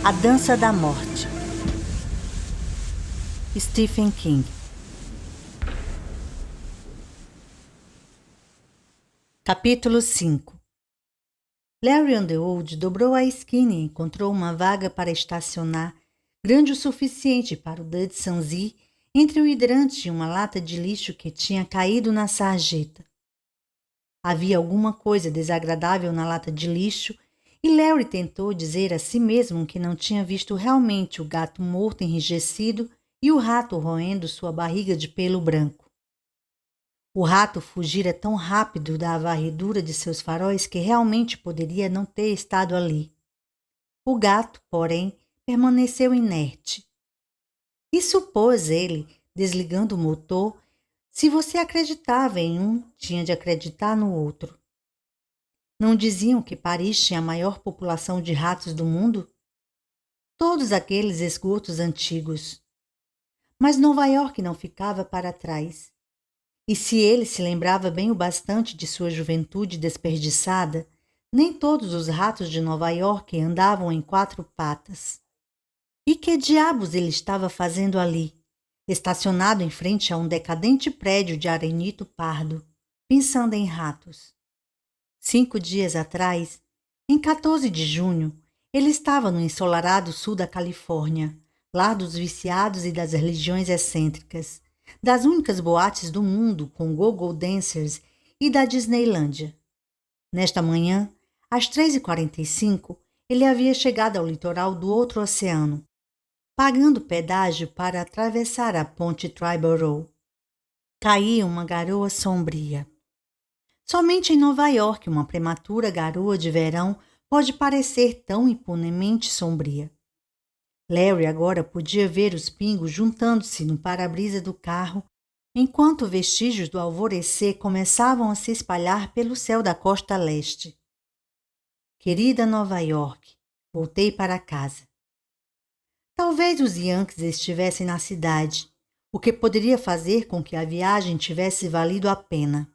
A Dança da Morte. Stephen King. Capítulo 5. Larry Underwood dobrou a esquina e encontrou uma vaga para estacionar, grande o suficiente para o Datsun Z, entre o hidrante e uma lata de lixo que tinha caído na sarjeta. Havia alguma coisa desagradável na lata de lixo e Larry tentou dizer a si mesmo que não tinha visto realmente o gato morto enrijecido e o rato roendo sua barriga de pelo branco. O rato fugira tão rápido da varredura de seus faróis que realmente poderia não ter estado ali. O gato, porém, permaneceu inerte. E supôs ele, desligando o motor, se você acreditava em um, tinha de acreditar no outro. Não diziam que Paris tinha a maior população de ratos do mundo? Todos aqueles esgotos antigos. Mas Nova York não ficava para trás. E se ele se lembrava bem o bastante de sua juventude desperdiçada, nem todos os ratos de Nova York andavam em 4 patas. E que diabos ele estava fazendo ali, estacionado em frente a um decadente prédio de arenito pardo, pensando em ratos? 5 dias atrás, em 14 de junho, ele estava no ensolarado sul da Califórnia, lar dos viciados e das religiões excêntricas, das únicas boates do mundo com go-go dancers e da Disneylândia. Nesta manhã, às 3h45, ele havia chegado ao litoral do outro oceano, pagando pedágio para atravessar a ponte Triborough. Caía uma garoa sombria. Somente em Nova York uma prematura garoa de verão pode parecer tão impunemente sombria. Larry agora podia ver os pingos juntando-se no para-brisa do carro, enquanto vestígios do alvorecer começavam a se espalhar pelo céu da costa leste. Querida Nova York, voltei para casa. Talvez os Yankees estivessem na cidade, o que poderia fazer com que a viagem tivesse valido a pena.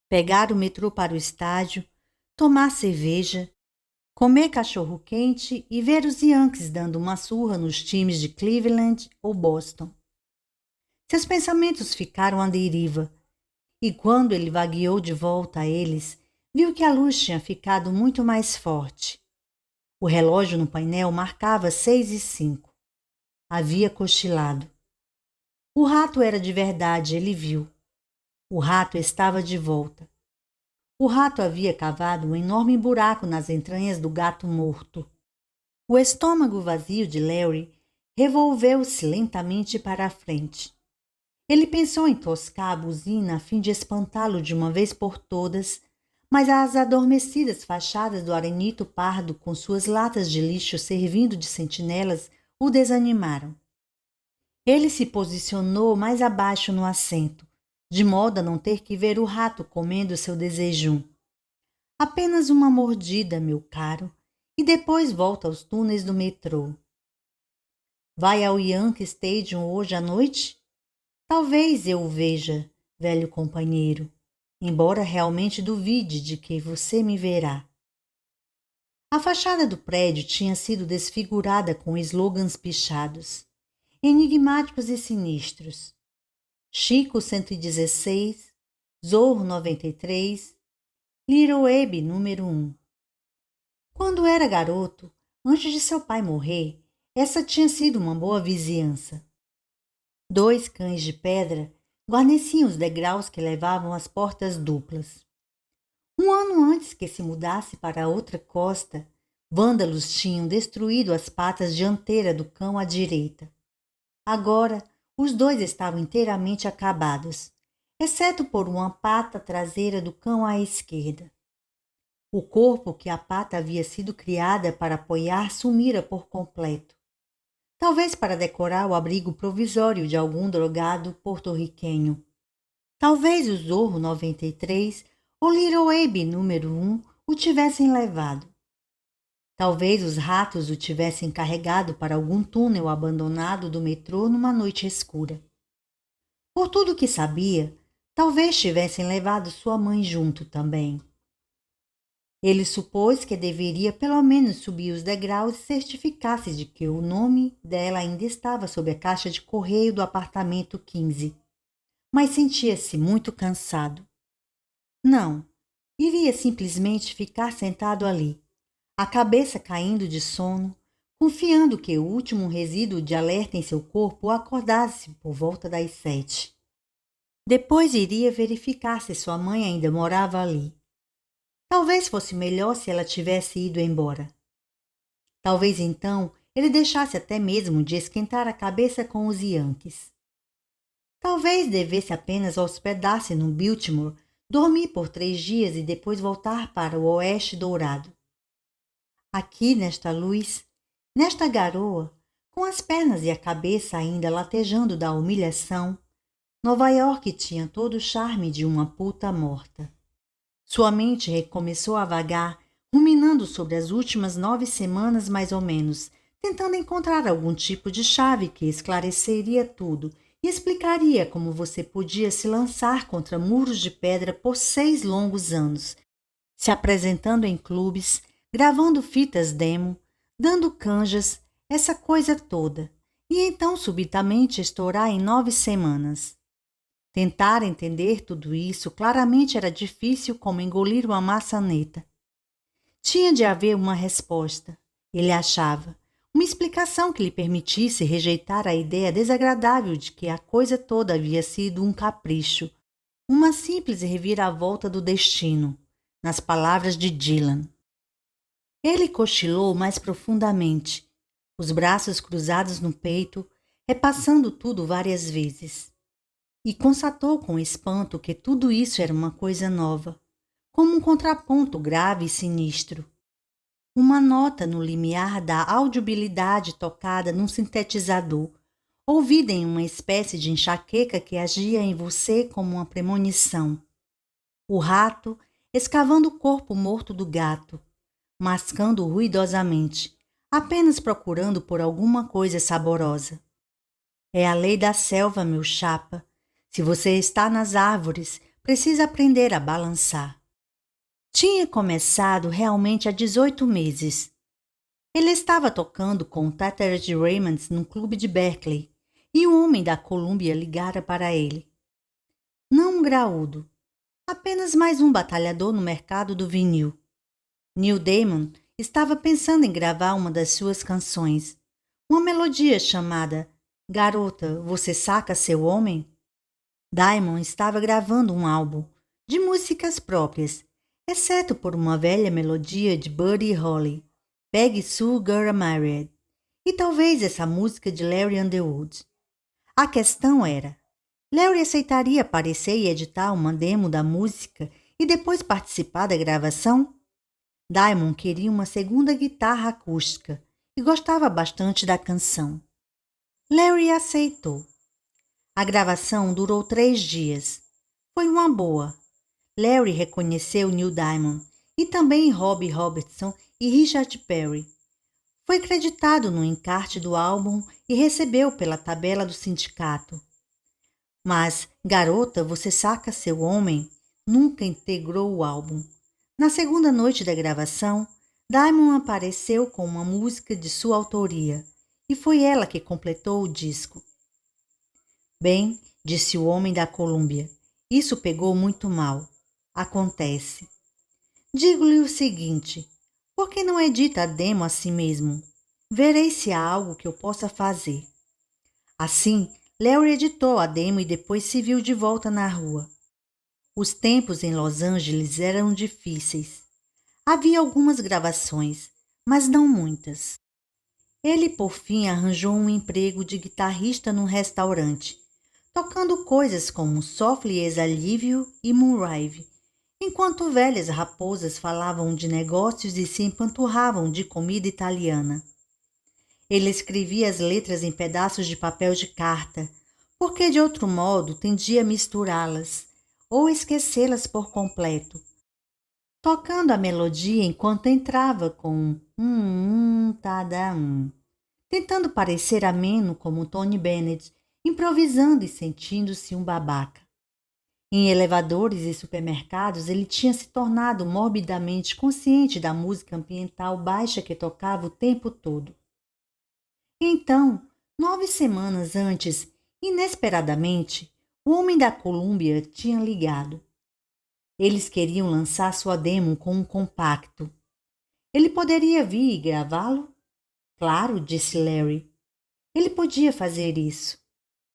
Pegar o metrô para o estádio, tomar cerveja, comer cachorro-quente e ver os Yankees dando uma surra nos times de Cleveland ou Boston. Seus pensamentos ficaram à deriva, e quando ele vagueou de volta a eles, viu que a luz tinha ficado muito mais forte. O relógio no painel marcava 6h05. Havia cochilado. O rato era de verdade, ele viu. O rato estava de volta. O rato havia cavado um enorme buraco nas entranhas do gato morto. O estômago vazio de Larry revolveu-se lentamente para a frente. Ele pensou em toscar a buzina a fim de espantá-lo de uma vez por todas, mas as adormecidas fachadas do arenito pardo com suas latas de lixo servindo de sentinelas o desanimaram. Ele se posicionou mais abaixo no assento, de modo a não ter que ver o rato comendo seu desejum. Apenas uma mordida, meu caro, e depois volta aos túneis do metrô. Vai ao Yankee Stadium hoje à noite? Talvez eu o veja, velho companheiro, embora realmente duvide de que você me verá. A fachada do prédio tinha sido desfigurada com slogans pichados, enigmáticos e sinistros. Chico 116, Zorro 93, Little Abe número 1. Quando era garoto, antes de seu pai morrer, essa tinha sido uma boa vizinhança. 2 cães de pedra guarneciam os degraus que levavam às portas duplas. Um ano antes que se mudasse para outra costa, vândalos tinham destruído as patas dianteiras do cão à direita. Agora, os 2 estavam inteiramente acabados, exceto por uma pata traseira do cão à esquerda. O corpo que a pata havia sido criada para apoiar sumira por completo. Talvez para decorar o abrigo provisório de algum drogado porto-riquenho. Talvez o Zorro 93 ou Little Abe número 1 o tivessem levado. Talvez os ratos o tivessem carregado para algum túnel abandonado do metrô numa noite escura. Por tudo que sabia, talvez tivessem levado sua mãe junto também. Ele supôs que deveria pelo menos subir os degraus e certificar-se de que o nome dela ainda estava sob a caixa de correio do apartamento 15. Mas sentia-se muito cansado. Não, iria simplesmente ficar sentado ali, a cabeça caindo de sono, confiando que o último resíduo de alerta em seu corpo o acordasse por volta das 7. Depois iria verificar se sua mãe ainda morava ali. Talvez fosse melhor se ela tivesse ido embora. Talvez então ele deixasse até mesmo de esquentar a cabeça com os Yankees. Talvez devesse apenas hospedar-se no Biltmore, dormir por 3 dias e depois voltar para o Oeste Dourado. Aqui, nesta luz, nesta garoa, com as pernas e a cabeça ainda latejando da humilhação, Nova York tinha todo o charme de uma puta morta. Sua mente recomeçou a vagar, ruminando sobre as últimas 9 semanas mais ou menos, tentando encontrar algum tipo de chave que esclareceria tudo e explicaria como você podia se lançar contra muros de pedra por 6 longos anos, se apresentando em clubes, gravando fitas demo, dando canjas, essa coisa toda, e então subitamente estourar em 9 semanas. Tentar entender tudo isso claramente era difícil como engolir uma maçaneta. Tinha de haver uma resposta, ele achava, uma explicação que lhe permitisse rejeitar a ideia desagradável de que a coisa toda havia sido um capricho, uma simples reviravolta do destino, nas palavras de Dylan. Ele cochilou mais profundamente, os braços cruzados no peito, repassando tudo várias vezes. E constatou com espanto que tudo isso era uma coisa nova, como um contraponto grave e sinistro. Uma nota no limiar da audibilidade tocada num sintetizador, ouvida em uma espécie de enxaqueca que agia em você como uma premonição. O rato escavando o corpo morto do gato, mascando ruidosamente, apenas procurando por alguma coisa saborosa. É a lei da selva, meu chapa. Se você está nas árvores, precisa aprender a balançar. Tinha começado realmente há 18 meses. Ele estava tocando com o Tattered Raymonds num clube de Berkeley e um homem da Columbia ligara para ele. Não um graúdo, apenas mais um batalhador no mercado do vinil. Neil Damon estava pensando em gravar uma das suas canções, uma melodia chamada Garota, Você Saca Seu Homem? Diamond estava gravando um álbum de músicas próprias, exceto por uma velha melodia de Buddy Holly, Peggy Sue Got Married, e talvez essa música de Larry Underwood. A questão era, Larry aceitaria aparecer e editar uma demo da música e depois participar da gravação? Diamond queria uma segunda guitarra acústica e gostava bastante da canção. Larry aceitou. A gravação durou 3 dias. Foi uma boa. Larry reconheceu Neil Diamond e também Robbie Robertson e Richard Perry. Foi creditado no encarte do álbum e recebeu pela tabela do sindicato. Mas Garota, Você Saca Seu Homem nunca integrou o álbum. Na segunda noite da gravação, Diamond apareceu com uma música de sua autoria e foi ela que completou o disco. Bem, disse o homem da Colômbia, isso pegou muito mal. Acontece. Digo-lhe o seguinte, por que não edita a demo a si mesmo? Verei se há algo que eu possa fazer. Assim, Larry editou a demo e depois se viu de volta na rua. Os tempos em Los Angeles eram difíceis. Havia algumas gravações, mas não muitas. Ele, por fim, arranjou um emprego de guitarrista num restaurante, tocando coisas como Softly as Alívio e Moonrive, enquanto velhas raposas falavam de negócios e se empanturravam de comida italiana. Ele escrevia as letras em pedaços de papel de carta, porque de outro modo tendia a misturá-las ou esquecê-las por completo, tocando a melodia enquanto entrava com tada tentando parecer ameno como Tony Bennett, improvisando e sentindo-se um babaca. Em elevadores e supermercados, ele tinha se tornado morbidamente consciente da música ambiental baixa que tocava o tempo todo. Então, 9 semanas antes, inesperadamente, o homem da Colômbia tinha ligado. Eles queriam lançar sua demo com um compacto. Ele poderia vir e gravá-lo? Claro, disse Larry. Ele podia fazer isso.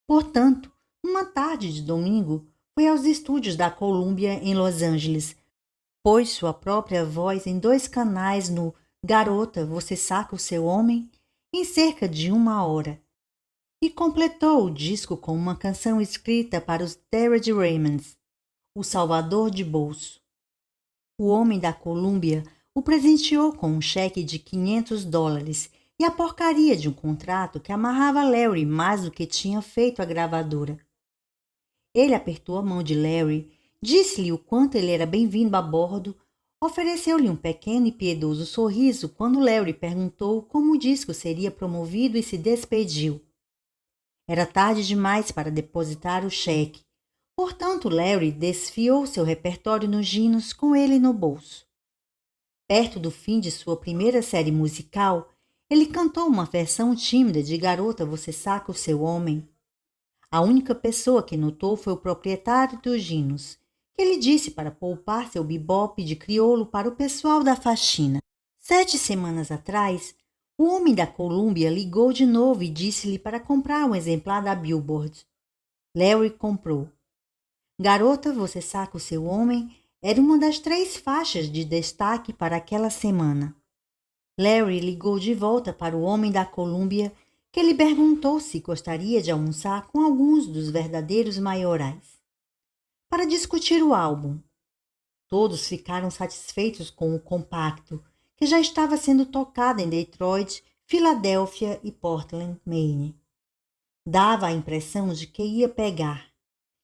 Portanto, numa tarde de domingo, foi aos estúdios da Columbia em Los Angeles, pôs sua própria voz em 2 canais no Garota, Você Saca o Seu Homem em cerca de 1 hora e completou o disco com uma canção escrita para os Terry Raymonds, O Salvador de Bolso. O homem da Colômbia o presenteou com um cheque de $500 e a porcaria de um contrato que amarrava Larry mais do que tinha feito a gravadora. Ele apertou a mão de Larry, disse-lhe o quanto ele era bem-vindo a bordo, ofereceu-lhe um pequeno e piedoso sorriso quando Larry perguntou como o disco seria promovido e se despediu. Era tarde demais para depositar o cheque, portanto Larry desfiou seu repertório nos hinos com ele no bolso. Perto do fim de sua primeira série musical, ele cantou uma versão tímida de Garota, Você Saca o Seu Homem. A única pessoa que notou foi o proprietário dos hinos, que ele disse para poupar seu bebop de crioulo para o pessoal da faxina. 7 semanas atrás, o homem da Colômbia ligou de novo e disse-lhe para comprar um exemplar da Billboard. Larry comprou. Garota, Você Saca o Seu Homem era uma das 3 faixas de destaque para aquela semana. Larry ligou de volta para o homem da Colômbia, que lhe perguntou se gostaria de almoçar com alguns dos verdadeiros maiorais, para discutir o álbum. Todos ficaram satisfeitos com o compacto, que já estava sendo tocado em Detroit, Filadélfia e Portland, Maine. Dava a impressão de que ia pegar.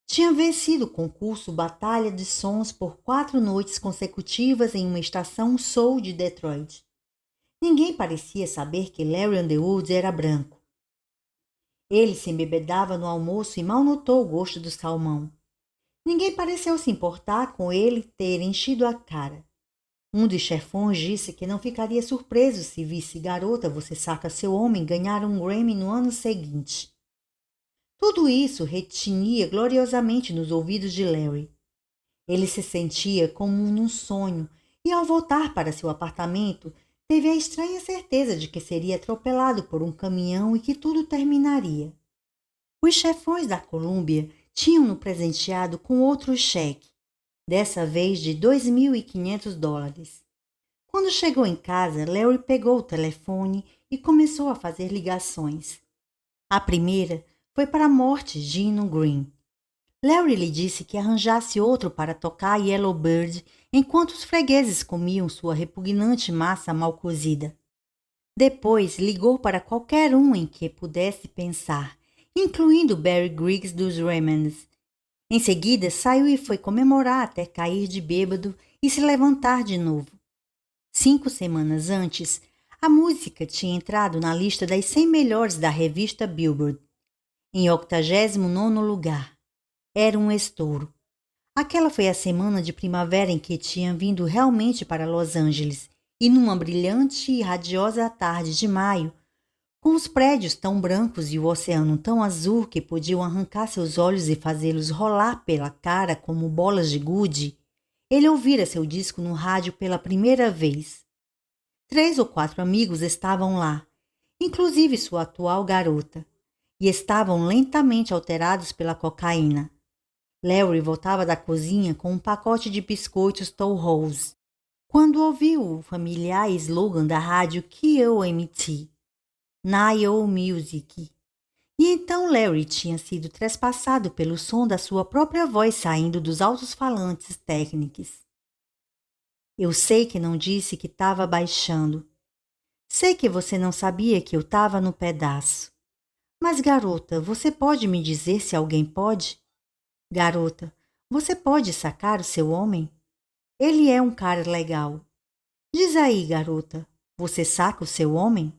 Tinha vencido o concurso Batalha de Sons por 4 noites consecutivas em uma estação soul de Detroit. Ninguém parecia saber que Larry Underwood era branco. Ele se embebedava no almoço e mal notou o gosto do salmão. Ninguém pareceu se importar com ele ter enchido a cara. Um dos chefões disse que não ficaria surpreso se visse Garota, Você Saca Seu Homem ganhar um Grammy no ano seguinte. Tudo isso retinia gloriosamente nos ouvidos de Larry. Ele se sentia como num sonho e, ao voltar para seu apartamento, teve a estranha certeza de que seria atropelado por um caminhão e que tudo terminaria. Os chefões da Colômbia tinham-no presenteado com outro cheque, dessa vez de $2.500. Quando chegou em casa, Larry pegou o telefone e começou a fazer ligações. A primeira foi para a morte de Gino Green. Larry lhe disse que arranjasse outro para tocar Yellow Bird enquanto os fregueses comiam sua repugnante massa mal cozida. Depois ligou para qualquer um em que pudesse pensar, incluindo Barry Griggs dos Raymonds. Em seguida, saiu e foi comemorar até cair de bêbado e se levantar de novo. 5 semanas antes, a música tinha entrado na lista das 100 melhores da revista Billboard, em 89º lugar. Era um estouro. Aquela foi a semana de primavera em que tinha vindo realmente para Los Angeles, e numa brilhante e radiosa tarde de maio, com os prédios tão brancos e o oceano tão azul que podiam arrancar seus olhos e fazê-los rolar pela cara como bolas de gude, ele ouvira seu disco no rádio pela primeira vez. 3 ou 4 amigos estavam lá, inclusive sua atual garota, e estavam lentamente alterados pela cocaína. Larry voltava da cozinha com um pacote de biscoitos Toll House, quando ouviu o familiar slogan da rádio KOMT, Nile Music. E então Larry tinha sido trespassado pelo som da sua própria voz saindo dos altos-falantes técnicos. Eu sei que não disse que estava baixando. Sei que você não sabia que eu estava no pedaço. Mas, garota, você pode me dizer se alguém pode? Garota, você pode sacar o seu homem? Ele é um cara legal. Diz aí, garota, você saca o seu homem?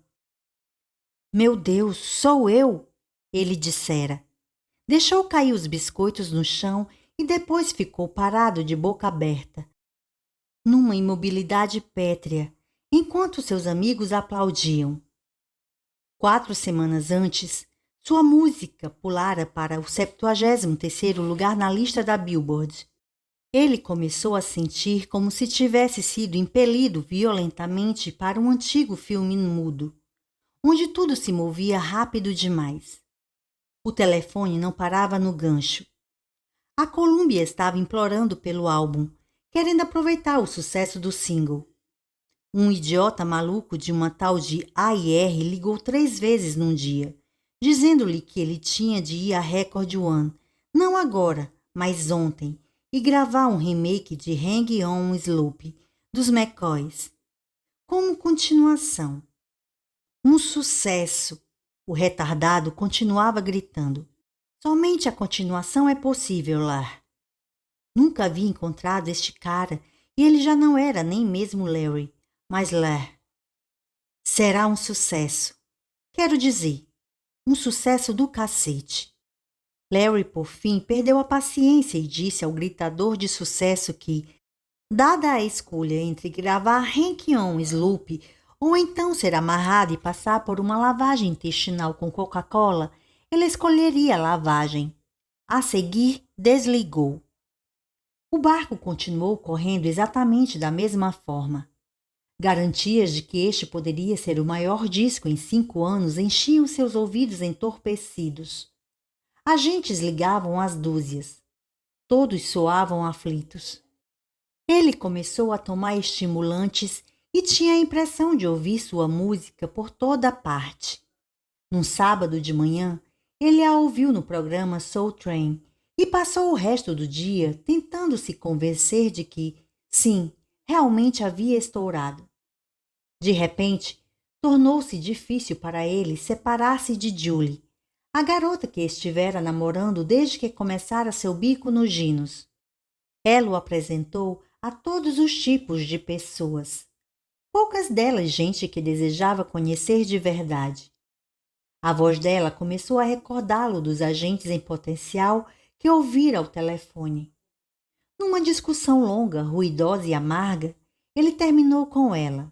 Meu Deus, sou eu! Ele dissera. Deixou cair os biscoitos no chão e depois ficou parado de boca aberta, numa imobilidade pétrea, enquanto seus amigos aplaudiam. 4 semanas antes, sua música pulara para o 73º lugar na lista da Billboard. Ele começou a sentir como se tivesse sido impelido violentamente para um antigo filme mudo, onde tudo se movia rápido demais. O telefone não parava no gancho. A Columbia estava implorando pelo álbum, querendo aproveitar o sucesso do single. Um idiota maluco de uma tal de A&R ligou 3 vezes num dia, dizendo-lhe que ele tinha de ir à Record One, não agora, mas ontem, e gravar um remake de Hang On Slope, dos McCoys. Como continuação. Um sucesso! O retardado continuava gritando. Somente a continuação é possível, Lar. Nunca havia encontrado este cara e ele já não era nem mesmo Larry, mas Lar. Será um sucesso. Quero dizer, um sucesso do cacete. Larry, por fim, perdeu a paciência e disse ao gritador de sucesso que, dada a escolha entre gravar Hank On Sloop ou então ser amarrado e passar por uma lavagem intestinal com Coca-Cola, ele escolheria a lavagem. A seguir, desligou. O barco continuou correndo exatamente da mesma forma. Garantias de que este poderia ser o maior disco em 5 anos enchiam seus ouvidos entorpecidos. Agentes ligavam às dúzias. Todos soavam aflitos. Ele começou a tomar estimulantes e tinha a impressão de ouvir sua música por toda parte. Num sábado de manhã, ele a ouviu no programa Soul Train e passou o resto do dia tentando se convencer de que, sim, realmente havia estourado. De repente, tornou-se difícil para ele separar-se de Julie, a garota que estivera namorando desde que começara seu bico no Ginos. Ela o apresentou a todos os tipos de pessoas. Poucas delas gente que desejava conhecer de verdade. A voz dela começou a recordá-lo dos agentes em potencial que ouvira ao telefone. Numa discussão longa, ruidosa e amarga, ele terminou com ela.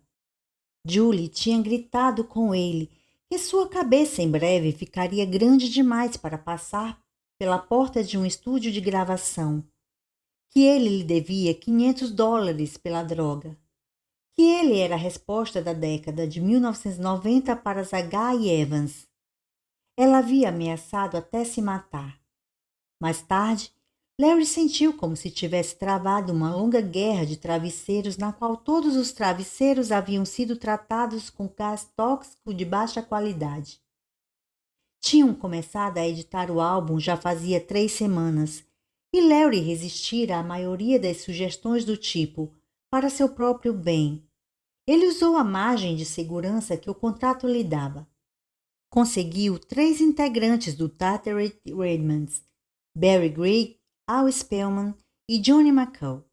Julie tinha gritado com ele que sua cabeça em breve ficaria grande demais para passar pela porta de um estúdio de gravação, que ele lhe devia $500 pela droga, que ele era a resposta da década de 1990 para Zaga e Evans. Ela havia ameaçado até se matar. Mais tarde, Larry sentiu como se tivesse travado uma longa guerra de travesseiros na qual todos os travesseiros haviam sido tratados com gás tóxico de baixa qualidade. Tinham começado a editar o álbum já fazia 3 semanas e Larry resistira à maioria das sugestões do tipo para seu próprio bem. Ele usou a margem de segurança que o contrato lhe dava. Conseguiu 3 integrantes do Tattered Redmonds, Barry Gregg, Al Spellman e Johnny McCall,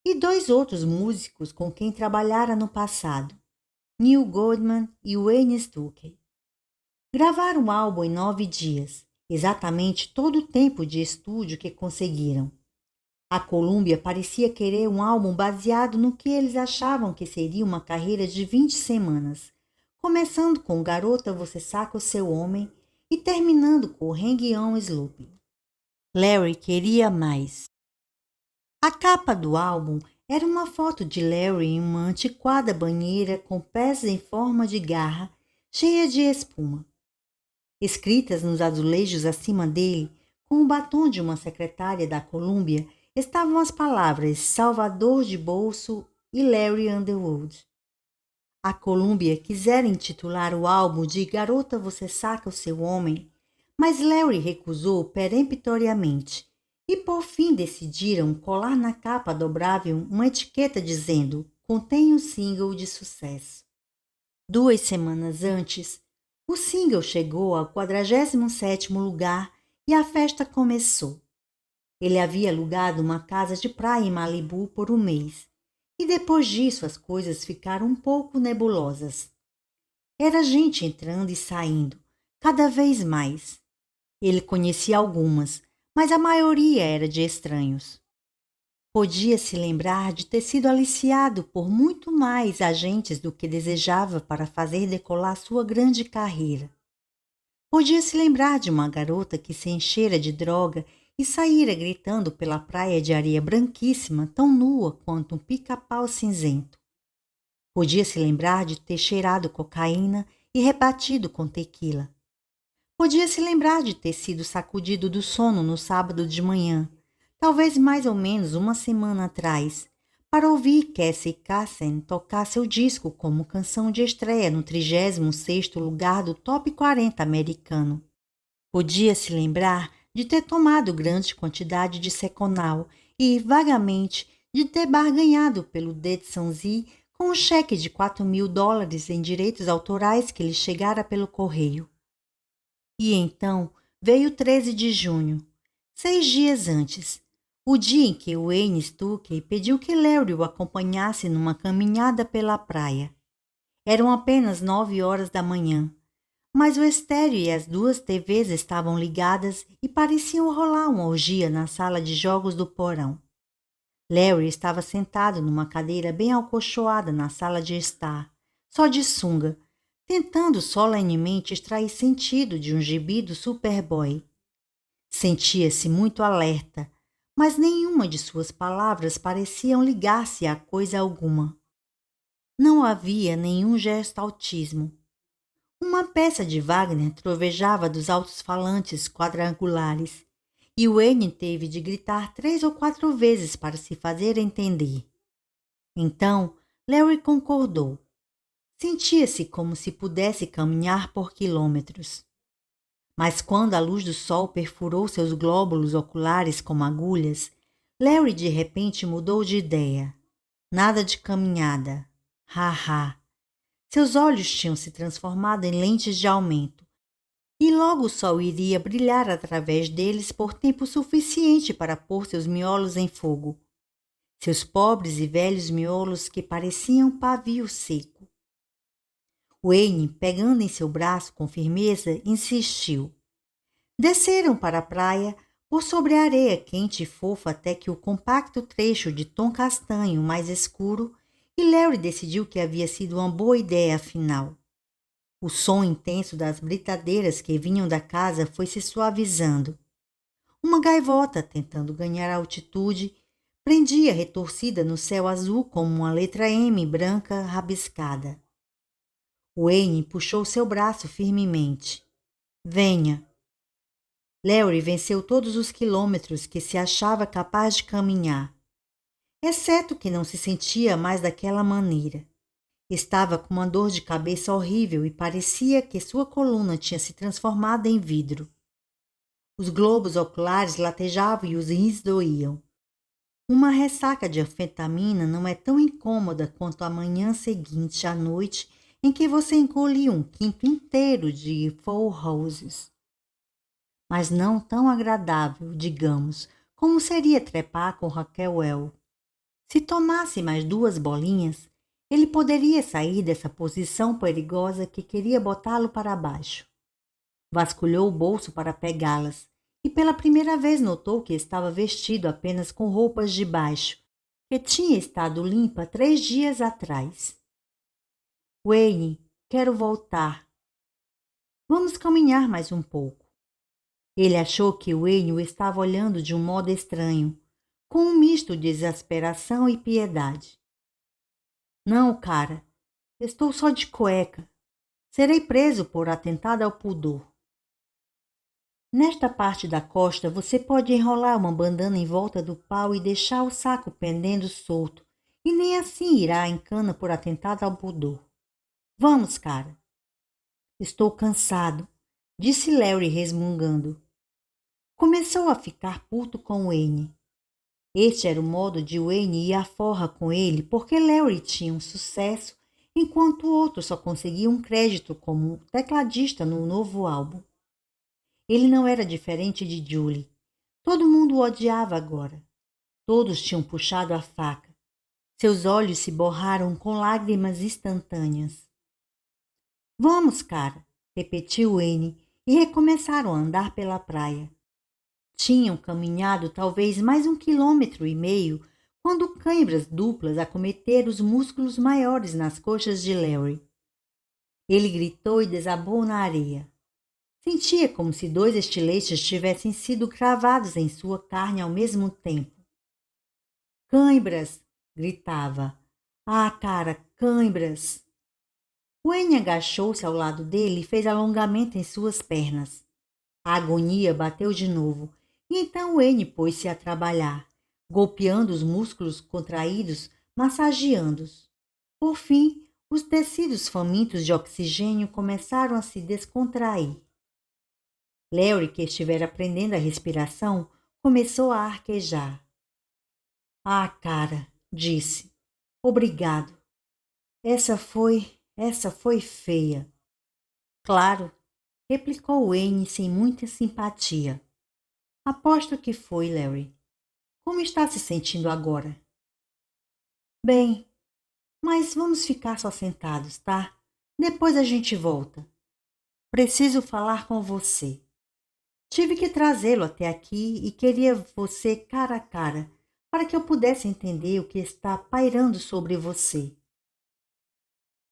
e 2 outros músicos com quem trabalhara no passado, Neil Goldman e Wayne Stuckey. Gravaram o álbum em 9 dias, exatamente todo o tempo de estúdio que conseguiram. A Columbia parecia querer um álbum baseado no que eles achavam que seria uma carreira de 20 semanas, começando com Garota Você Saca o Seu Homem e terminando com Hang On Slope. Larry queria mais. A capa do álbum era uma foto de Larry em uma antiquada banheira com pés em forma de garra, cheia de espuma. Escritas nos azulejos acima dele, com o batom de uma secretária da Columbia, estavam as palavras Salvador de Bolso e Larry Underwood. A Columbia quisera intitular o álbum de Garota Você Saca o Seu Homem, mas Larry recusou peremptoriamente e por fim decidiram colar na capa dobrável uma etiqueta dizendo contém um single de sucesso. 2 semanas antes, o single chegou ao 47º lugar e a festa começou. Ele havia alugado uma casa de praia em Malibu por um mês e depois disso as coisas ficaram um pouco nebulosas. Era gente entrando e saindo, cada vez mais. Ele conhecia algumas, mas a maioria era de estranhos. Podia se lembrar de ter sido aliciado por muito mais agentes do que desejava para fazer decolar sua grande carreira. Podia se lembrar de uma garota que se enchera de droga e saíra gritando pela praia de areia branquíssima, tão nua quanto um pica-pau cinzento. Podia se lembrar de ter cheirado cocaína e rebatido com tequila. Podia se lembrar de ter sido sacudido do sono no sábado de manhã, talvez mais ou menos uma semana atrás, para ouvir Cassie Kasem tocar seu disco como canção de estreia no 36º lugar do Top 40 americano. Podia se lembrar de ter tomado grande quantidade de Seconal e, vagamente, de ter barganhado pelo Dead Sanzi com um cheque de $4.000 em direitos autorais que lhe chegara pelo correio. E então veio o 13 de junho, 6 dias antes, o dia em que Wayne Stuckey pediu que Larry o acompanhasse numa caminhada pela praia. Eram apenas 9 horas da manhã, mas o estéreo e as 2 TVs estavam ligadas e pareciam rolar uma orgia na sala de jogos do porão. Larry estava sentado numa cadeira bem acolchoada na sala de estar, só de sunga, tentando solenemente extrair sentido de um gibi do Superboy. Sentia-se muito alerta, mas nenhuma de suas palavras pareciam ligar-se a coisa alguma. Não havia nenhum gestalt-ismo. Uma peça de Wagner trovejava dos altos-falantes quadrangulares, e Wayne teve de gritar 3 ou 4 vezes para se fazer entender. Então, Larry concordou. Sentia-se como se pudesse caminhar por quilômetros. Mas quando a luz do sol perfurou seus glóbulos oculares como agulhas, Larry de repente mudou de ideia. Nada de caminhada. Ha! Seus olhos tinham se transformado em lentes de aumento, e logo o sol iria brilhar através deles por tempo suficiente para pôr seus miolos em fogo. Seus pobres e velhos miolos que pareciam pavio seco. Wayne, pegando em seu braço com firmeza, insistiu. Desceram para a praia, por sobre a areia quente e fofa até que o compacto trecho de tom castanho mais escuro, e Larry decidiu que havia sido uma boa ideia afinal. O som intenso das britadeiras que vinham da casa foi se suavizando. Uma gaivota, tentando ganhar altitude, prendia retorcida no céu azul como uma letra M branca rabiscada. Wayne puxou seu braço firmemente. Venha. Larry venceu todos os quilômetros que se achava capaz de caminhar, exceto que não se sentia mais daquela maneira. Estava com uma dor de cabeça horrível e parecia que sua coluna tinha se transformado em vidro. Os globos oculares latejavam e os rins doíam. Uma ressaca de anfetamina não é tão incômoda quanto a manhã seguinte à noite em que você engolia um quinto inteiro de Full Houses. Mas não tão agradável, digamos, como seria trepar com Raquel. Se tomasse mais 2 bolinhas, ele poderia sair dessa posição perigosa que queria botá-lo para baixo. Vasculhou o bolso para pegá-las e pela primeira vez notou que estava vestido apenas com roupas de baixo, que tinha estado limpa 3 dias atrás. Wayne, quero voltar. Vamos caminhar mais um pouco. Ele achou que Wayne o estava olhando de um modo estranho, com um misto de exasperação e piedade. Não, cara, estou só de cueca. Serei preso por atentado ao pudor. Nesta parte da costa você pode enrolar uma bandana em volta do pau e deixar o saco pendendo solto, e nem assim irá em cana por atentado ao pudor. Vamos, cara. Estou cansado, disse Larry resmungando. Começou a ficar puto com Wayne. Este era o modo de Wayne ir à forra com ele porque Larry tinha um sucesso, enquanto o outro só conseguia um crédito como tecladista no novo álbum. Ele não era diferente de Julie. Todo mundo o odiava agora. Todos tinham puxado a faca. Seus olhos se borraram com lágrimas instantâneas. Vamos, cara, repetiu Wayne, e recomeçaram a andar pela praia. Tinham caminhado talvez mais 1,5 km quando cãibras duplas acometeram os músculos maiores nas coxas de Larry. Ele gritou e desabou na areia. Sentia como se 2 estiletes tivessem sido cravados em sua carne ao mesmo tempo. Cãibras! Gritava. Ah, cara, cãibras! Wayne agachou-se ao lado dele e fez alongamento em suas pernas. A agonia bateu de novo, e então Wayne pôs-se a trabalhar, golpeando os músculos contraídos, massageando-os. Por fim, os tecidos famintos de oxigênio começaram a se descontrair. Larry, que estivera aprendendo a respiração, começou a arquejar. Ah, cara, disse. Obrigado. Essa foi feia. Claro, replicou Wayne sem muita simpatia. Aposto que foi, Larry. Como está se sentindo agora? Bem, mas vamos ficar só sentados, tá? Depois a gente volta. Preciso falar com você. Tive que trazê-lo até aqui e queria você cara a cara, para que eu pudesse entender o que está pairando sobre você.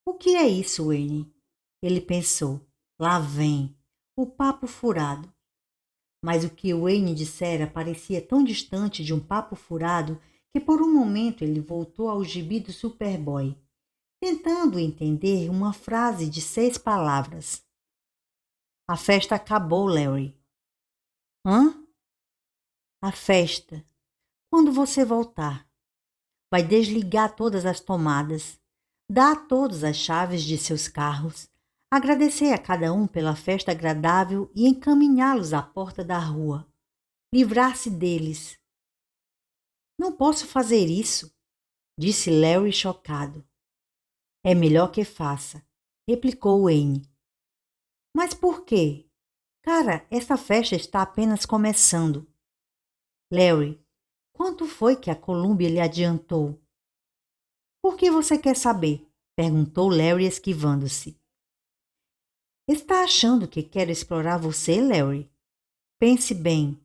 O que é isso, Wayne? Ele pensou. Lá vem. O papo furado. Mas o que Wayne dissera parecia tão distante de um papo furado que por um momento ele voltou ao gibi do Superboy, tentando entender uma frase de 6 palavras. A festa acabou, Larry. Hã? A festa. Quando você voltar, vai desligar todas as tomadas, dar a todos as chaves de seus carros, agradecer a cada um pela festa agradável e encaminhá-los à porta da rua. Livrar-se deles. Não posso fazer isso, disse Larry chocado. É melhor que faça, replicou Wayne. Mas por quê? Cara, esta festa está apenas começando. Larry, quanto foi que a Columbia lhe adiantou? Por que você quer saber? Perguntou Larry esquivando-se. Está achando que quero explorar você, Larry? Pense bem.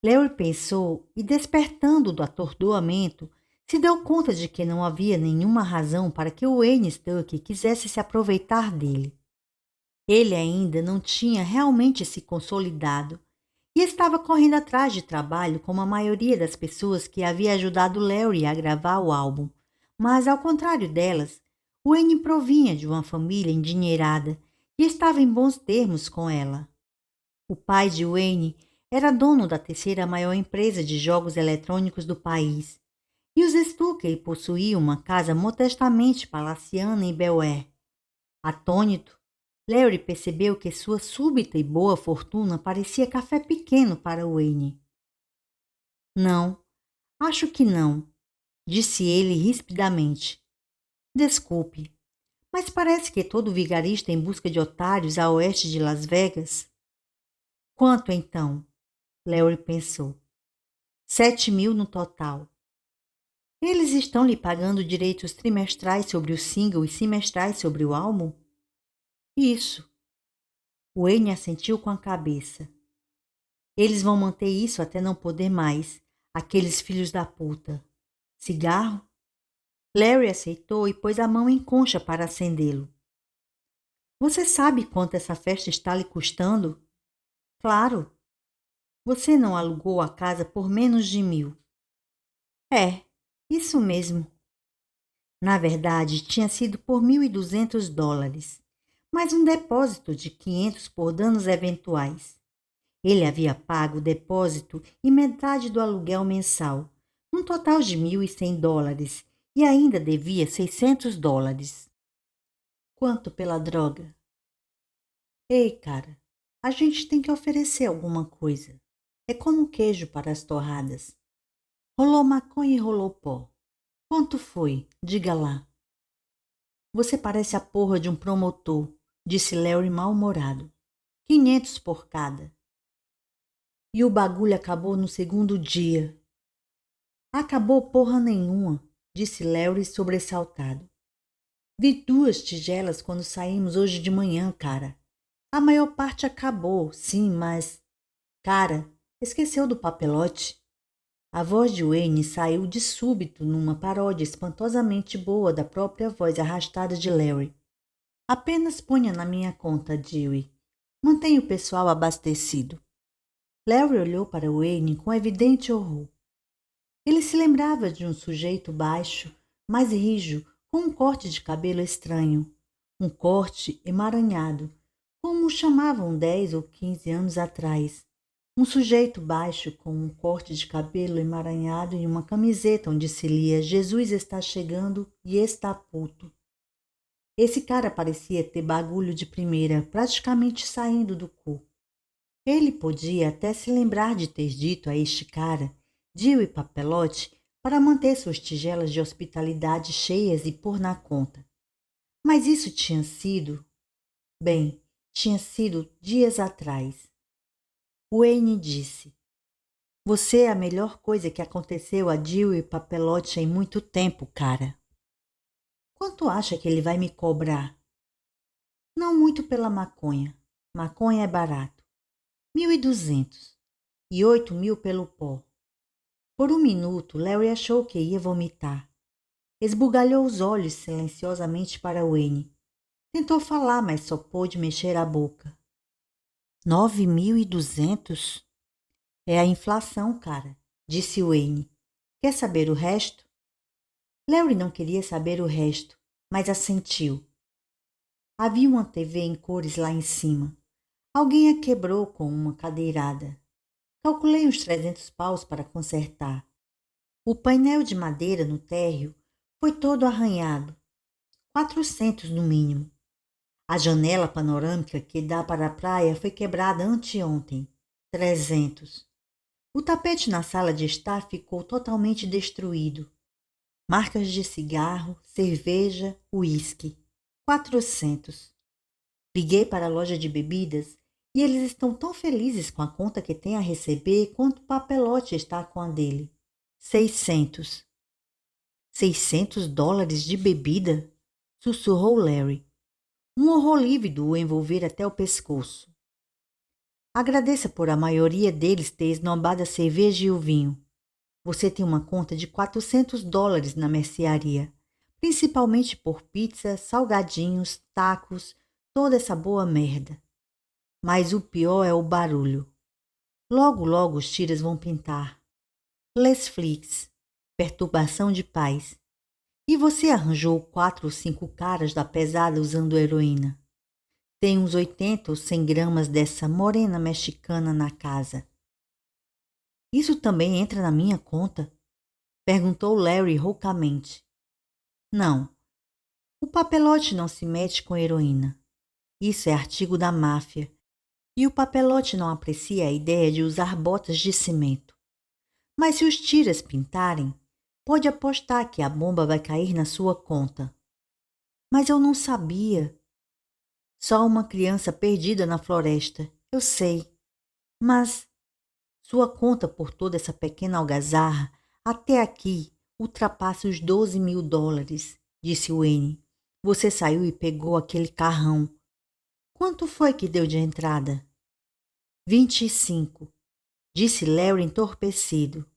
Larry pensou e, despertando do atordoamento, se deu conta de que não havia nenhuma razão para que Wayne Stuck quisesse se aproveitar dele. Ele ainda não tinha realmente se consolidado e estava correndo atrás de trabalho como a maioria das pessoas que havia ajudado Larry a gravar o álbum. Mas, ao contrário delas, Wayne provinha de uma família endinheirada e estava em bons termos com ela. O pai de Wayne era dono da 3ª maior empresa de jogos eletrônicos do país, e os Stuckey possuíam uma casa modestamente palaciana em Bel Air. Atônito, Larry percebeu que sua súbita e boa fortuna parecia café pequeno para Wayne. Não, acho que não, disse ele rispidamente. Desculpe, mas parece que todo vigarista em busca de otários a oeste de Las Vegas. Quanto então? Larry pensou. 7.000 no total. Eles estão lhe pagando direitos trimestrais sobre o single e semestrais sobre o álbum? Isso. Wayne assentiu com a cabeça. Eles vão manter isso até não poder mais, aqueles filhos da puta. Cigarro? Larry aceitou e pôs a mão em concha para acendê-lo. Você sabe quanto essa festa está lhe custando? Claro. Você não alugou a casa por menos de 1.000. É, isso mesmo. Na verdade, tinha sido por $1.200, mais um depósito de 500 por danos eventuais. Ele havia pago o depósito e metade do aluguel mensal, um total de $1.100, e ainda devia $600. Quanto pela droga? Ei, cara, a gente tem que oferecer alguma coisa. É como queijo para as torradas. Rolou maconha e rolou pó. Quanto foi? Diga lá. Você parece a porra de um promotor, disse Larry mal-humorado. 500 por cada. E o bagulho acabou no segundo dia. Acabou porra nenhuma, disse Larry sobressaltado. Vi 2 tigelas quando saímos hoje de manhã, cara. A maior parte acabou, sim, mas... Cara, Esqueceu do papelote? A voz de Wayne saiu de súbito numa paródia espantosamente boa da própria voz arrastada de Larry. Apenas ponha na minha conta, Dewey. Mantenha o pessoal abastecido. Larry olhou para Wayne com evidente horror. Ele se lembrava de um sujeito baixo, mais rijo, com um corte de cabelo estranho. Um corte emaranhado, como o chamavam 10 ou 15 anos atrás. Um sujeito baixo com um corte de cabelo emaranhado e uma camiseta onde se lia Jesus está chegando e está puto. Esse cara parecia ter bagulho de primeira, praticamente saindo do cu. Ele podia até se lembrar de ter dito a este cara, Dewey Papelote, para manter suas tigelas de hospitalidade cheias e pôr na conta. Mas isso tinha sido dias atrás. Wayne disse: Você é a melhor coisa que aconteceu a Dewey Papelote em muito tempo, cara. Quanto acha que ele vai me cobrar? Não muito pela maconha. Maconha é barato. 1.200. E 8.000 pelo pó. Por um minuto, Larry achou que ia vomitar. Esbugalhou os olhos silenciosamente para Wayne. Tentou falar, mas só pôde mexer a boca. 9.200? É a inflação, cara, disse Wayne. Quer saber o resto? Larry não queria saber o resto, mas assentiu. Havia uma TV em cores lá em cima. Alguém a quebrou com uma cadeirada. Calculei uns 300 paus para consertar. O painel de madeira no térreo foi todo arranhado. 400 no mínimo. A janela panorâmica que dá para a praia foi quebrada anteontem. 300. O tapete na sala de estar ficou totalmente destruído. Marcas de cigarro, cerveja, uísque. 400. Liguei para a loja de bebidas e eles estão tão felizes com a conta que têm a receber quanto o papelote está com a dele. 600. 600 dólares de bebida? Sussurrou Larry. Um horror lívido o envolver até o pescoço. Agradeça por a maioria deles ter esnobado a cerveja e o vinho. Você tem uma conta de 400 dólares na mercearia, principalmente por pizza, salgadinhos, tacos, toda essa boa merda. Mas o pior é o barulho. Logo, logo os tiras vão pintar. Les Flics, perturbação de paz. E você arranjou 4 ou 5 caras da pesada usando heroína. Tem uns 80 ou 100 gramas dessa morena mexicana na casa. Isso também entra na minha conta? Perguntou Larry roucamente. Não. O papelote não se mete com heroína. Isso é artigo da máfia. E o papelote não aprecia a ideia de usar botas de cimento. Mas se os tiras pintarem, pode apostar que a bomba vai cair na sua conta. Mas eu não sabia. Só uma criança perdida na floresta, eu sei. Mas sua conta por toda essa pequena algazarra, até aqui, ultrapassa os 12.000 dólares, disse Wayne. Você saiu e pegou aquele carrão. Quanto foi que deu de entrada? 25, disse Larry entorpecido.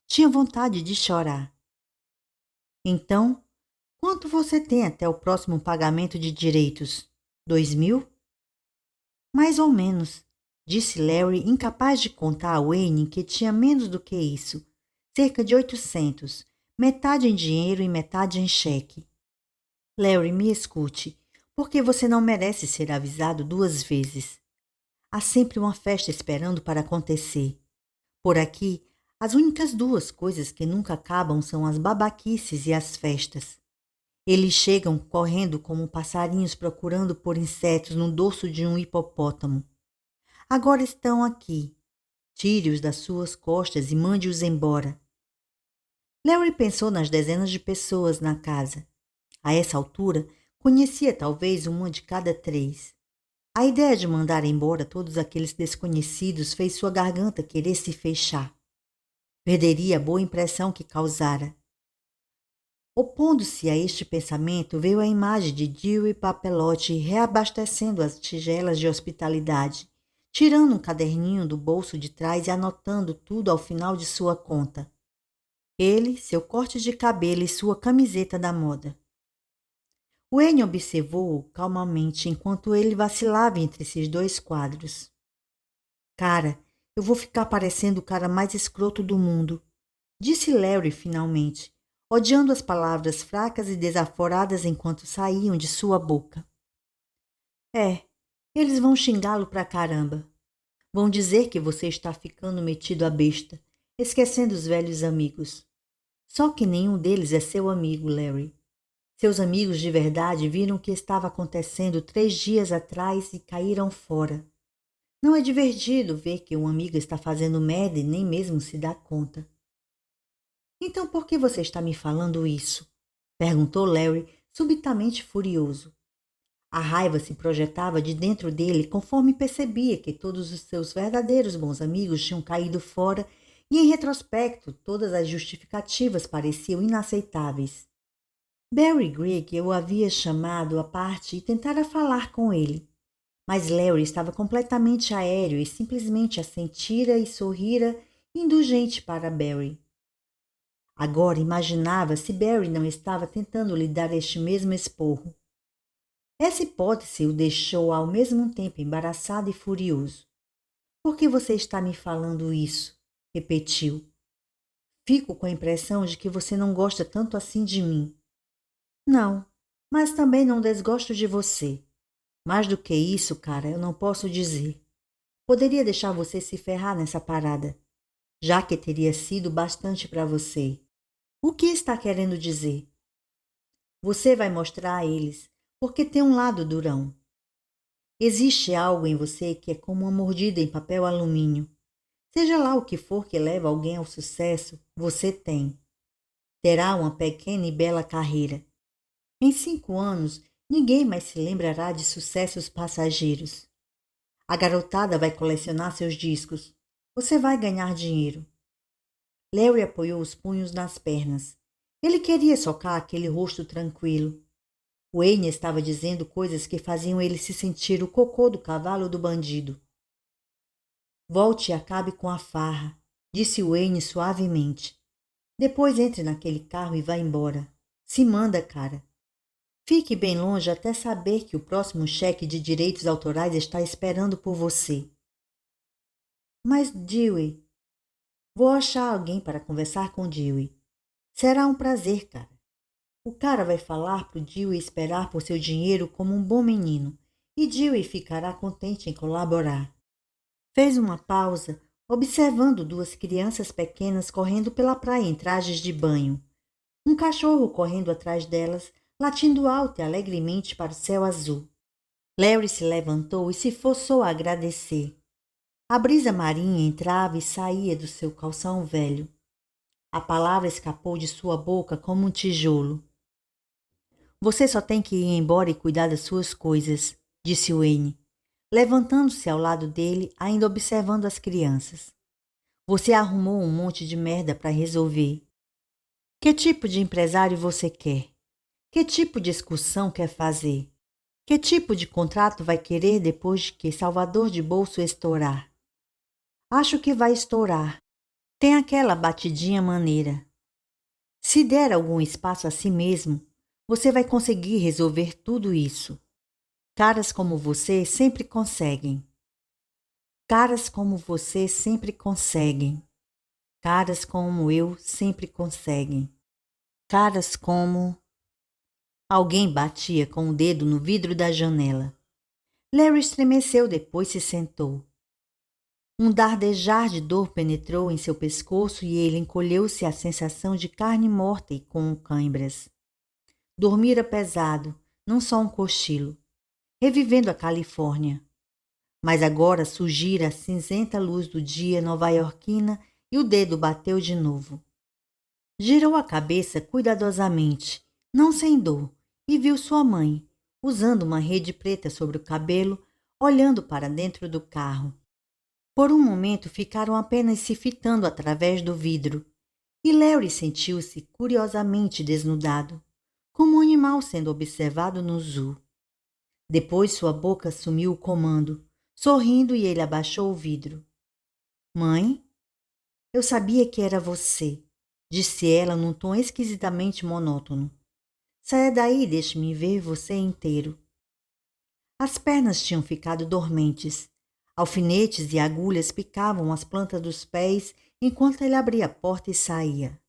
Tinha vontade de chorar. Então, quanto você tem até o próximo pagamento de direitos? 2.000? Mais ou menos, disse Larry, incapaz de contar a Wayne que tinha menos do que isso. Cerca de 800, metade em dinheiro e metade em cheque. Larry, me escute, porque você não merece ser avisado 2 vezes. Há sempre uma festa esperando para acontecer. Por aqui, as únicas 2 coisas que nunca acabam são as babaquices e as festas. Eles chegam correndo como passarinhos procurando por insetos no dorso de um hipopótamo. Agora estão aqui. Tire-os das suas costas e mande-os embora. Larry pensou nas dezenas de pessoas na casa. A essa altura, conhecia talvez uma de cada 3. A ideia de mandar embora todos aqueles desconhecidos fez sua garganta querer se fechar. Perderia a boa impressão que causara. Opondo-se a este pensamento veio a imagem de Dewey Papelote reabastecendo as tigelas de hospitalidade, tirando um caderninho do bolso de trás e anotando tudo ao final de sua conta. Ele, seu corte de cabelo e sua camiseta da moda. Wayne observou-o calmamente enquanto ele vacilava entre esses dois quadros. Cara, eu vou ficar parecendo o cara mais escroto do mundo, disse Larry finalmente, odiando as palavras fracas e desaforadas enquanto saíam de sua boca. Eles vão xingá-lo pra caramba. Vão dizer que você está ficando metido à besta, esquecendo os velhos amigos. Só que nenhum deles é seu amigo, Larry. Seus amigos de verdade viram o que estava acontecendo 3 dias atrás e caíram fora. Não é divertido ver que um amigo está fazendo merda e nem mesmo se dá conta. Então por que você está me falando isso? Perguntou Larry, subitamente furioso. A raiva se projetava de dentro dele conforme percebia que todos os seus verdadeiros bons amigos tinham caído fora e, em retrospecto, todas as justificativas pareciam inaceitáveis. Barry Grigg o havia chamado à parte e tentara falar com ele, mas Larry estava completamente aéreo e simplesmente assentira e sorrira, indulgente para Barry. Agora imaginava se Barry não estava tentando lhe dar este mesmo esporro. Essa hipótese o deixou ao mesmo tempo embaraçado e furioso. Por que você está me falando isso? Repetiu. Fico com a impressão de que você não gosta tanto assim de mim. Não, mas também não desgosto de você. Mais do que isso, cara, eu não posso dizer. Poderia deixar você se ferrar nessa parada, já que teria sido bastante para você. O que está querendo dizer? Você vai mostrar a eles, porque tem um lado durão. Existe algo em você que é como uma mordida em papel alumínio. Seja lá o que for que leva alguém ao sucesso, você tem. Terá uma pequena e bela carreira. Em 5 anos, ninguém mais se lembrará de sucessos passageiros. A garotada vai colecionar seus discos. Você vai ganhar dinheiro. Larry apoiou os punhos nas pernas. Ele queria socar aquele rosto tranquilo. Wayne estava dizendo coisas que faziam ele se sentir o cocô do cavalo do bandido. Volte e acabe com a farra, disse Wayne suavemente. Depois entre naquele carro e vá embora. Se manda, cara. Fique bem longe até saber que o próximo cheque de direitos autorais está esperando por você. Mas, Dewey, vou achar alguém para conversar com Dewey. Será um prazer, cara. O cara vai falar pro Dewey esperar por seu dinheiro como um bom menino, e Dewey ficará contente em colaborar. Fez uma pausa, observando 2 crianças pequenas correndo pela praia em trajes de banho. Um cachorro correndo atrás delas, latindo alto e alegremente para o céu azul. Larry se levantou e se forçou a agradecer. A brisa marinha entrava e saía do seu calção velho. A palavra escapou de sua boca como um tijolo. Você só tem que ir embora e cuidar das suas coisas, disse Wayne, levantando-se ao lado dele, ainda observando as crianças. Você arrumou um monte de merda para resolver. Que tipo de empresário você quer? Que tipo de excursão quer fazer? Que tipo de contrato vai querer depois que Salvador de Bolso estourar? Acho que vai estourar. Tem aquela batidinha maneira. Se der algum espaço a si mesmo, você vai conseguir resolver tudo isso. Caras como você sempre conseguem. Caras como você sempre conseguem. Caras como eu sempre conseguem. Caras como... Alguém batia com o dedo no vidro da janela. Larry estremeceu, depois se sentou. Um dardejar de dor penetrou em seu pescoço e ele encolheu-se à sensação de carne morta e com cãibras. Dormira pesado, não só um cochilo, revivendo a Califórnia. Mas agora surgira a cinzenta luz do dia nova-iorquina e o dedo bateu de novo. Girou a cabeça cuidadosamente, não sem dor, e viu sua mãe, usando uma rede preta sobre o cabelo, olhando para dentro do carro. Por um momento ficaram apenas se fitando através do vidro, e Larry sentiu-se curiosamente desnudado, como um animal sendo observado no zoo. Depois sua boca assumiu o comando, sorrindo, e ele abaixou o vidro. Mãe? Eu sabia que era você, disse ela num tom esquisitamente monótono. Saia daí e deixe-me ver você inteiro. As pernas tinham ficado dormentes. Alfinetes e agulhas picavam as plantas dos pés enquanto ele abria a porta e saía.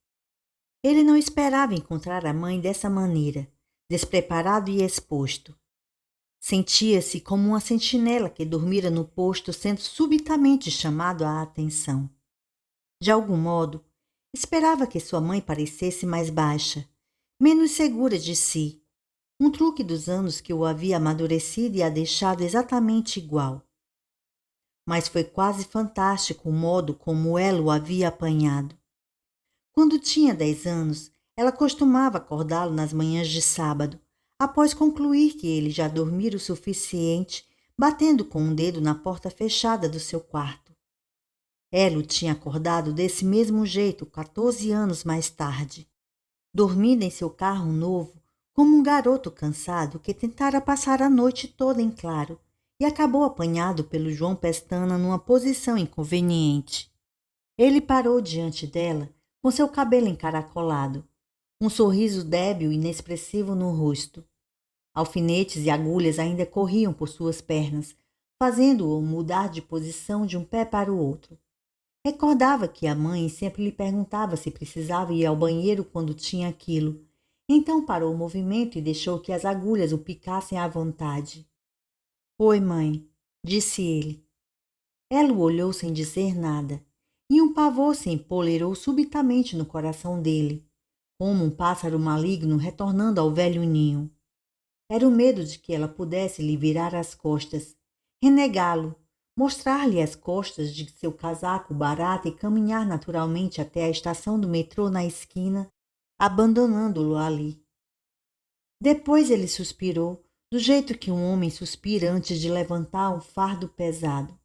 Ele não esperava encontrar a mãe dessa maneira, despreparado e exposto. Sentia-se como uma sentinela que dormira no posto sendo subitamente chamado à atenção. De algum modo, esperava que sua mãe parecesse mais baixa, menos segura de si, um truque dos anos que o havia amadurecido e a deixado exatamente igual. Mas foi quase fantástico o modo como ela o havia apanhado. Quando tinha 10 anos, ela costumava acordá-lo nas manhãs de sábado, após concluir que ele já dormira o suficiente, batendo com um dedo na porta fechada do seu quarto. Ela o tinha acordado desse mesmo jeito 14 anos mais tarde, dormindo em seu carro novo, como um garoto cansado que tentara passar a noite toda em claro e acabou apanhado pelo João Pestana numa posição inconveniente. Ele parou diante dela, com seu cabelo encaracolado, um sorriso débil e inexpressivo no rosto. Alfinetes e agulhas ainda corriam por suas pernas, fazendo-o mudar de posição de um pé para o outro. Recordava que a mãe sempre lhe perguntava se precisava ir ao banheiro quando tinha aquilo. Então parou o movimento e deixou que as agulhas o picassem à vontade. Oi, mãe, disse ele. Ela o olhou sem dizer nada, e um pavor se empoleirou subitamente no coração dele, como um pássaro maligno retornando ao velho ninho. Era o medo de que ela pudesse lhe virar as costas, renegá-lo, mostrar-lhe as costas de seu casaco barato e caminhar naturalmente até a estação do metrô na esquina, abandonando-o ali. Depois ele suspirou, do jeito que um homem suspira antes de levantar um fardo pesado.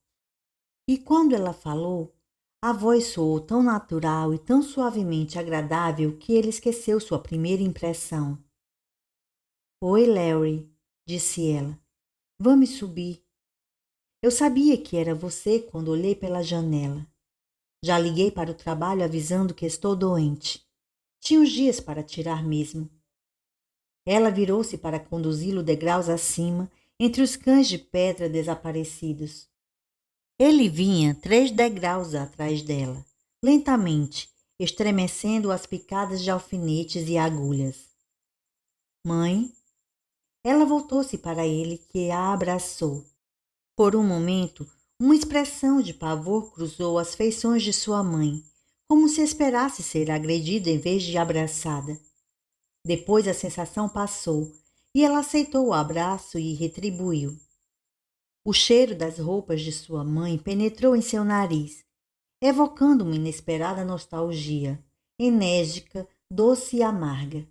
E quando ela falou, a voz soou tão natural e tão suavemente agradável que ele esqueceu sua primeira impressão. Oi, Larry, disse ela. Vamos subir. Eu sabia que era você quando olhei pela janela. Já liguei para o trabalho avisando que estou doente. Tinha uns dias para tirar mesmo. Ela virou-se para conduzi-lo degraus acima, entre os cães de pedra desaparecidos. Ele vinha 3 degraus atrás dela, lentamente, estremecendo as picadas de alfinetes e agulhas. Mãe? Ela voltou-se para ele, que a abraçou. Por um momento, uma expressão de pavor cruzou as feições de sua mãe, como se esperasse ser agredida em vez de abraçada. Depois a sensação passou e ela aceitou o abraço e retribuiu. O cheiro das roupas de sua mãe penetrou em seu nariz, evocando uma inesperada nostalgia, enérgica, doce e amarga.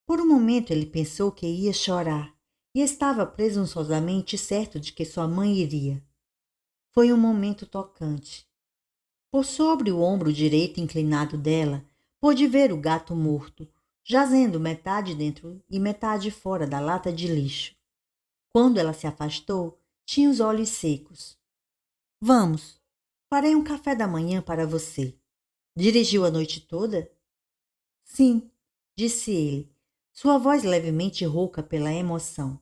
Por um momento ele pensou que ia chorar e estava presunçosamente certo de que sua mãe iria. Foi um momento tocante. Por sobre o ombro direito inclinado dela, pôde ver o gato morto, jazendo metade dentro e metade fora da lata de lixo. Quando ela se afastou, tinha os olhos secos. Vamos, farei um café da manhã para você. Dirigiu a noite toda? Sim, disse ele, sua voz levemente rouca pela emoção.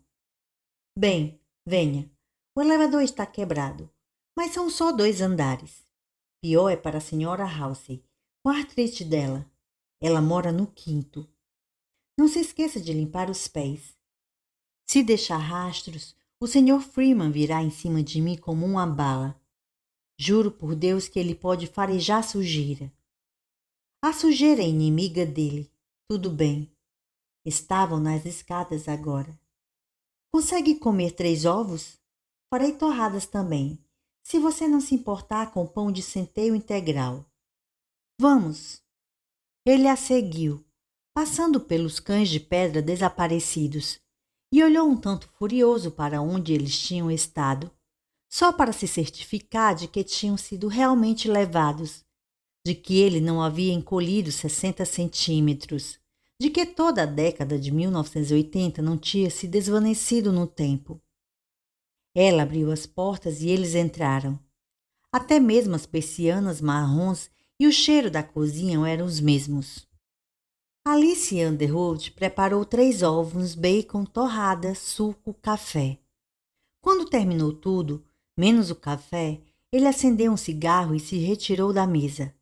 Bem, venha. O elevador está quebrado, mas são só 2 andares. Pior é para a senhora Halsey, com a artrite dela. Ela mora no 5º. Não se esqueça de limpar os pés. Se deixar rastros, o Sr. Freeman virá em cima de mim como uma bala. Juro por Deus que ele pode farejar sujeira. A sujeira é inimiga dele. Tudo bem. Estavam nas escadas agora. Consegue comer 3 ovos? Farei torradas também, se você não se importar com pão de centeio integral. Vamos. Ele a seguiu, passando pelos cães de pedra desaparecidos, e olhou um tanto furioso para onde eles tinham estado, só para se certificar de que tinham sido realmente levados, de que ele não havia encolhido 60 centímetros, de que toda a década de 1980 não tinha se desvanecido no tempo. Ela abriu as portas e eles entraram. Até mesmo as persianas marrons e o cheiro da cozinha eram os mesmos. Alice Underwood preparou 3 ovos, bacon, torrada, suco, café. Quando terminou tudo, menos o café, ele acendeu um cigarro e se retirou da mesa.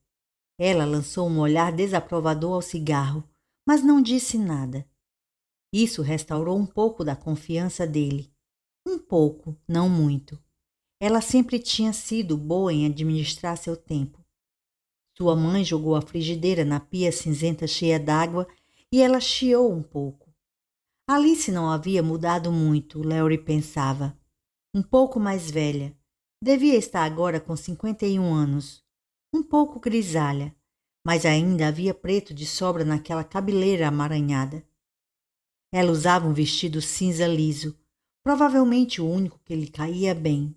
Ela lançou um olhar desaprovador ao cigarro, mas não disse nada. Isso restaurou um pouco da confiança dele. Um pouco, não muito. Ela sempre tinha sido boa em administrar seu tempo. Sua mãe jogou a frigideira na pia cinzenta cheia d'água e ela chiou um pouco. Alice não havia mudado muito, Larry pensava. Um pouco mais velha. Devia estar agora com 51 anos. Um pouco grisalha, mas ainda havia preto de sobra naquela cabeleira amaranhada. Ela usava um vestido cinza liso, provavelmente o único que lhe caía bem.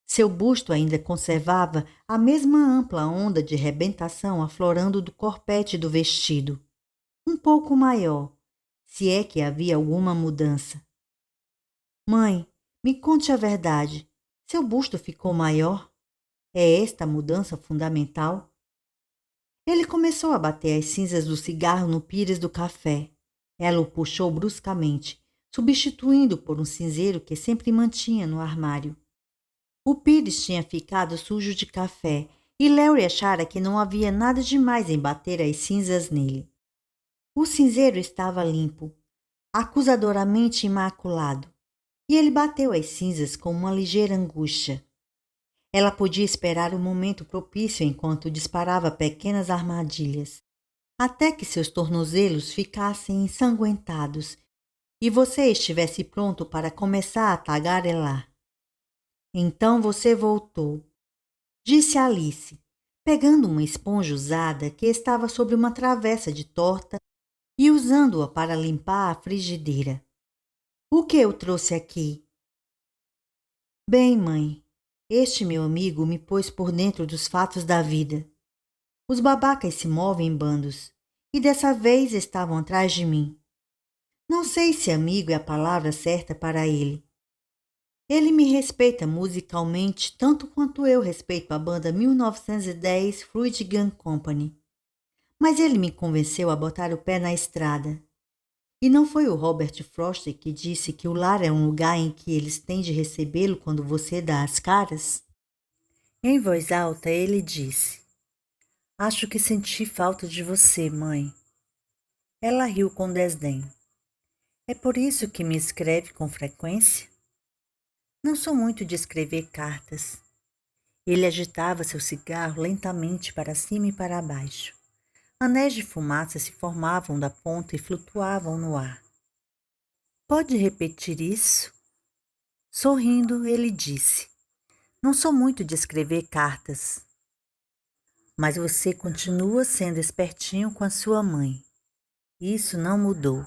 Seu busto ainda conservava a mesma ampla onda de rebentação aflorando do corpete do vestido. Um pouco maior, se é que havia alguma mudança. Mãe, me conte a verdade. Seu busto ficou maior? É esta a mudança fundamental? Ele começou a bater as cinzas do cigarro no pires do café. Ela o puxou bruscamente, substituindo por um cinzeiro que sempre mantinha no armário. O pires tinha ficado sujo de café e Larry achara que não havia nada demais em bater as cinzas nele. O cinzeiro estava limpo, acusadoramente imaculado, e ele bateu as cinzas com uma ligeira angústia. Ela podia esperar o momento propício enquanto disparava pequenas armadilhas, até que seus tornozelos ficassem ensanguentados e você estivesse pronto para começar a tagarelar. Então você voltou, disse Alice, pegando uma esponja usada que estava sobre uma travessa de torta e usando-a para limpar a frigideira. O que eu trouxe aqui? Bem, mãe, este meu amigo me pôs por dentro dos fatos da vida. Os babacas se movem em bandos, e dessa vez estavam atrás de mim. Não sei se amigo é a palavra certa para ele. Ele me respeita musicalmente tanto quanto eu respeito a banda 1910 Fruit Gun Company. Mas ele me convenceu a botar o pé na estrada. E não foi o Robert Frost que disse que o lar é um lugar em que eles têm de recebê-lo quando você dá as caras? Em voz alta, ele disse: Acho que senti falta de você, mãe. Ela riu com desdém. É por isso que me escreve com frequência? Não sou muito de escrever cartas. Ele agitava seu cigarro lentamente para cima e para baixo. Anéis de fumaça se formavam da ponta e flutuavam no ar. Pode repetir isso? Sorrindo, ele disse: Não sou muito de escrever cartas. Mas você continua sendo espertinho com a sua mãe. Isso não mudou.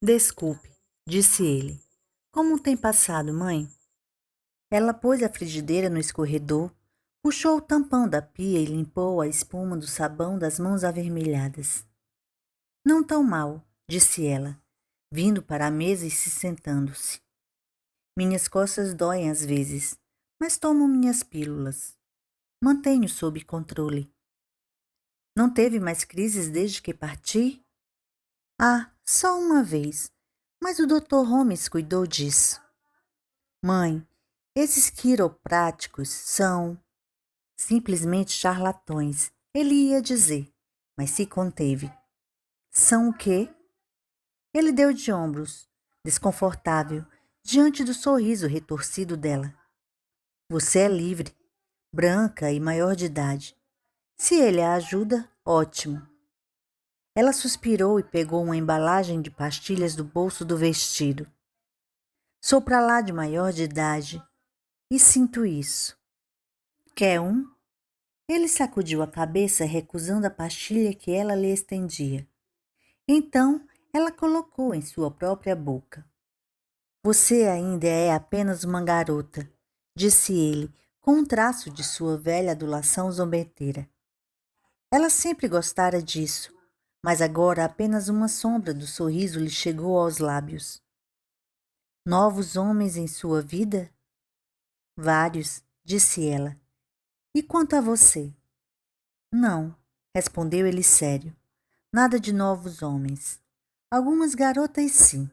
Desculpe, disse ele. Como tem passado, mãe? Ela pôs a frigideira no escorredor, puxou o tampão da pia e limpou a espuma do sabão das mãos avermelhadas. Não tão mal, disse ela, vindo para a mesa e se sentando-se. Minhas costas doem às vezes, mas tomo minhas pílulas. Mantenho sob controle. Não teve mais crises desde que parti? Ah, só uma vez, mas o Dr. Holmes cuidou disso. Mãe, esses quiropráticos são simplesmente charlatões, ele ia dizer, mas se conteve. São o quê? Ele deu de ombros, desconfortável, diante do sorriso retorcido dela. Você é livre, branca e maior de idade. Se ele a ajuda, ótimo. Ela suspirou e pegou uma embalagem de pastilhas do bolso do vestido. Sou pra lá de maior de idade e sinto isso. Quer um? Ele sacudiu a cabeça, recusando a pastilha que ela lhe estendia. Então, ela colocou em sua própria boca. Você ainda é apenas uma garota, disse ele, com um traço de sua velha adulação zombeteira. Ela sempre gostara disso, mas agora apenas uma sombra do sorriso lhe chegou aos lábios. Novos homens em sua vida? Vários, disse ela. E quanto a você? Não, respondeu ele sério. Nada de novos homens. Algumas garotas sim,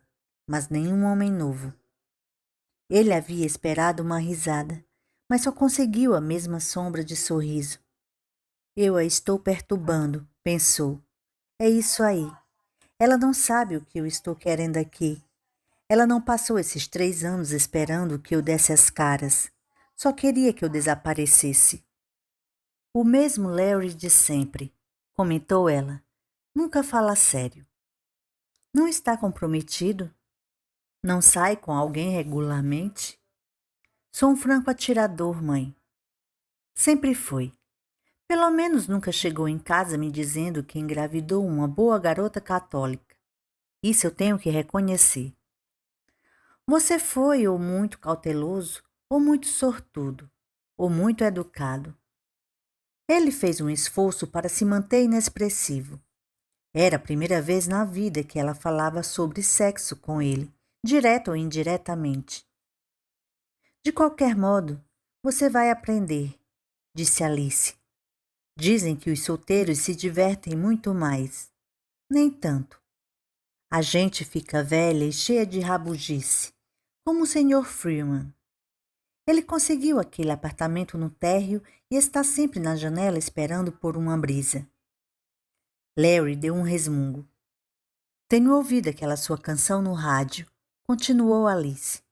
mas nenhum homem novo. Ele havia esperado uma risada, mas só conseguiu a mesma sombra de sorriso. Eu a estou perturbando, pensou. É isso aí. Ela não sabe o que eu estou querendo aqui. Ela não passou esses 3 anos esperando que eu desse as caras. Só queria que eu desaparecesse. O mesmo Larry de sempre, comentou ela. Nunca fala sério. Não está comprometido? Não sai com alguém regularmente? Sou um franco atirador, mãe. Sempre foi. Pelo menos nunca chegou em casa me dizendo que engravidou uma boa garota católica. Isso eu tenho que reconhecer. Você foi ou muito cauteloso, ou muito sortudo, ou muito educado. Ele fez um esforço para se manter inexpressivo. Era a primeira vez na vida que ela falava sobre sexo com ele, direto ou indiretamente. De qualquer modo, você vai aprender, disse Alice. Dizem que os solteiros se divertem muito mais. Nem tanto. A gente fica velha e cheia de rabugice, como o Sr. Freeman. Ele conseguiu aquele apartamento no térreo e está sempre na janela esperando por uma brisa. Larry deu um resmungo. Tenho ouvido aquela sua canção no rádio, continuou Alice.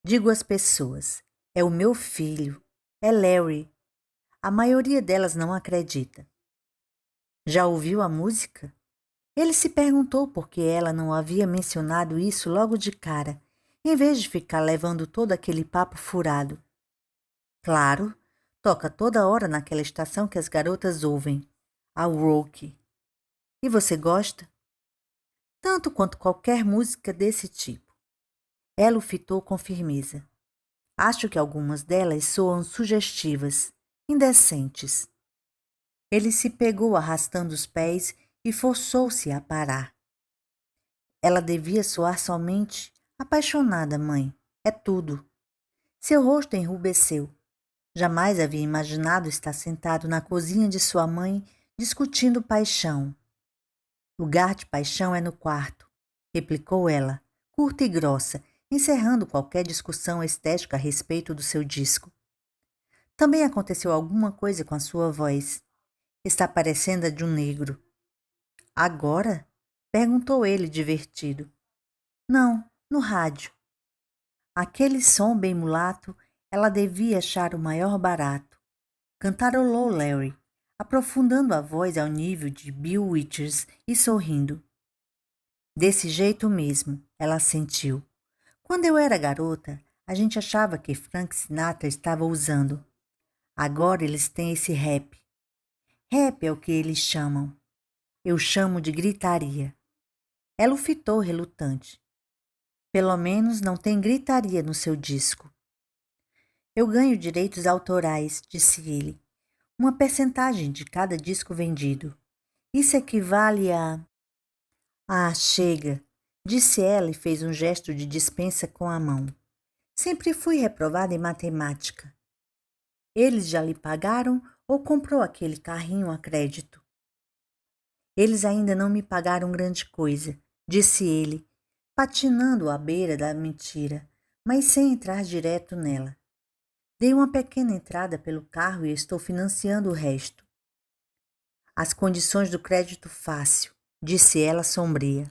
Digo às pessoas, é o meu filho, é Larry. A maioria delas não acredita. Já ouviu a música? Ele se perguntou por que ela não havia mencionado isso logo de cara, em vez de ficar levando todo aquele papo furado. Claro, toca toda hora naquela estação que as garotas ouvem, a Rock. E você gosta? Tanto quanto qualquer música desse tipo. Ela o fitou com firmeza. Acho que algumas delas soam sugestivas, indecentes. Ele se pegou arrastando os pés e forçou-se a parar. Ela devia soar somente apaixonada, mãe. É tudo. Seu rosto enrubesceu. Jamais havia imaginado estar sentado na cozinha de sua mãe discutindo paixão. Lugar de paixão é no quarto, replicou ela, curta e grossa, encerrando qualquer discussão estética a respeito do seu disco. Também aconteceu alguma coisa com a sua voz. Está parecendo a de um negro. Agora? Perguntou ele, divertido. Não, no rádio. Aquele som bem mulato, ela devia achar o maior barato. Cantarolou Larry, aprofundando a voz ao nível de Bill Withers e sorrindo. Desse jeito mesmo, ela sentiu. Quando eu era garota, a gente achava que Frank Sinatra estava usando. Agora eles têm esse rap. Rap é o que eles chamam. Eu chamo de gritaria. Ela o fitou relutante. Pelo menos não tem gritaria no seu disco. Eu ganho direitos autorais, disse ele. Uma percentagem de cada disco vendido. Isso equivale a... Ah, chega, disse ela e fez um gesto de dispensa com a mão. Sempre fui reprovada em matemática. Eles já lhe pagaram ou comprou aquele carrinho a crédito? Eles ainda não me pagaram grande coisa, disse ele, patinando à beira da mentira, mas sem entrar direto nela. Dei uma pequena entrada pelo carro e estou financiando o resto. As condições do crédito fácil, disse ela sombria.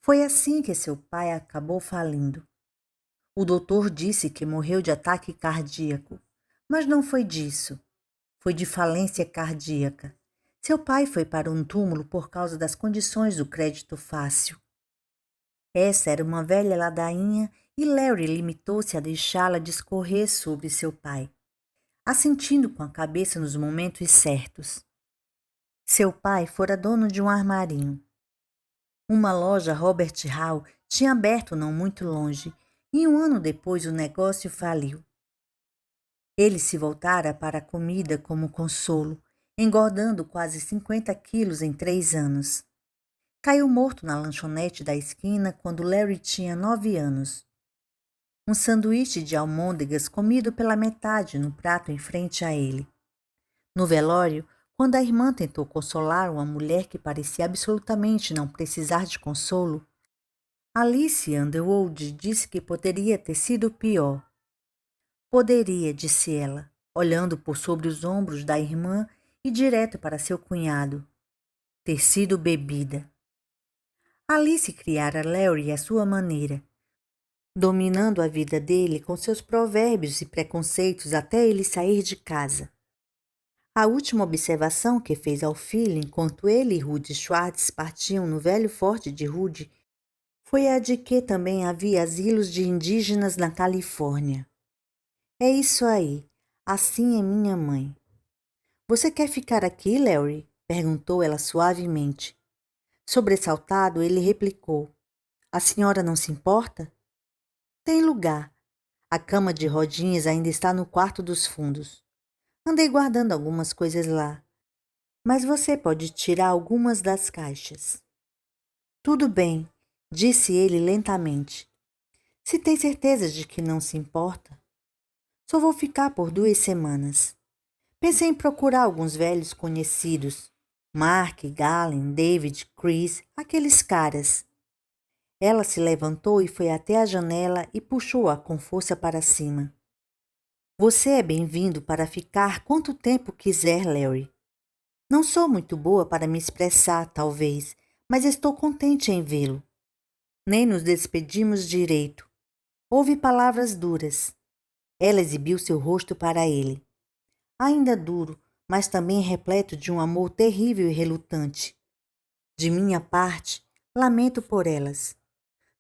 Foi assim que seu pai acabou falindo. O doutor disse que morreu de ataque cardíaco, mas não foi disso. Foi de falência cardíaca. Seu pai foi para um túmulo por causa das condições do crédito fácil. Essa era uma velha ladainha e Larry limitou-se a deixá-la discorrer sobre seu pai, assentindo com a cabeça nos momentos certos. Seu pai fora dono de um armarinho. Uma loja Robert Hall tinha aberto não muito longe, e um ano depois o negócio faliu. Ele se voltara para a comida como consolo, engordando quase 50 quilos em 3 anos. Caiu morto na lanchonete da esquina quando Larry tinha 9 anos. um sanduíche de almôndegas comido pela metade no prato em frente a ele. No velório, quando a irmã tentou consolar uma mulher que parecia absolutamente não precisar de consolo, Alice Underwood disse que poderia ter sido pior. Poderia, disse ela, olhando por sobre os ombros da irmã e direto para seu cunhado. Ter sido bebida. Alice criara Larry à sua maneira, dominando a vida dele com seus provérbios e preconceitos até ele sair de casa. A última observação que fez ao filho enquanto ele e Rudy Schwartz partiam no velho forte de Rudy foi a de que também havia asilos de indígenas na Califórnia. É isso aí, assim é minha mãe. Você quer ficar aqui, Larry? Perguntou ela suavemente. Sobressaltado, ele replicou. A senhora não se importa? Tem lugar. A cama de rodinhas ainda está no quarto dos fundos. Andei guardando algumas coisas lá, mas você pode tirar algumas das caixas. Tudo bem, disse ele lentamente. Se tem certeza de que não se importa? Só vou ficar por 2 semanas. Pensei em procurar alguns velhos conhecidos. Mark, Galen, David, Chris, aqueles caras. Ela se levantou e foi até a janela e puxou-a com força para cima. Você é bem-vindo para ficar quanto tempo quiser, Larry. Não sou muito boa para me expressar, talvez, mas estou contente em vê-lo. Nem nos despedimos direito. Houve palavras duras. Ela exibiu seu rosto para ele. Ainda duro, mas também repleto de um amor terrível e relutante. De minha parte, lamento por elas.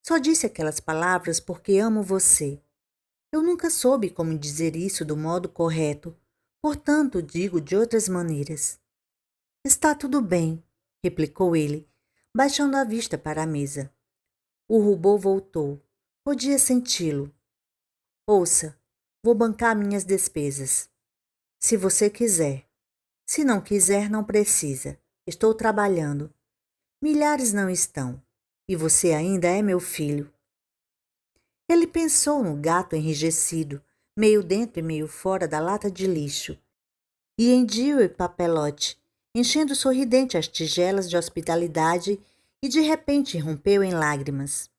Só disse aquelas palavras porque amo você. Eu nunca soube como dizer isso do modo correto, portanto digo de outras maneiras. Está tudo bem, replicou ele, baixando a vista para a mesa. O rubor voltou. Podia senti-lo. Ouça, vou bancar minhas despesas. Se você quiser. Se não quiser, não precisa. Estou trabalhando. Milhares não estão. E você ainda é meu filho. Ele pensou no gato enrijecido, meio dentro e meio fora da lata de lixo, e em Dewey Papelote, enchendo sorridente as tigelas de hospitalidade e de repente rompeu em lágrimas.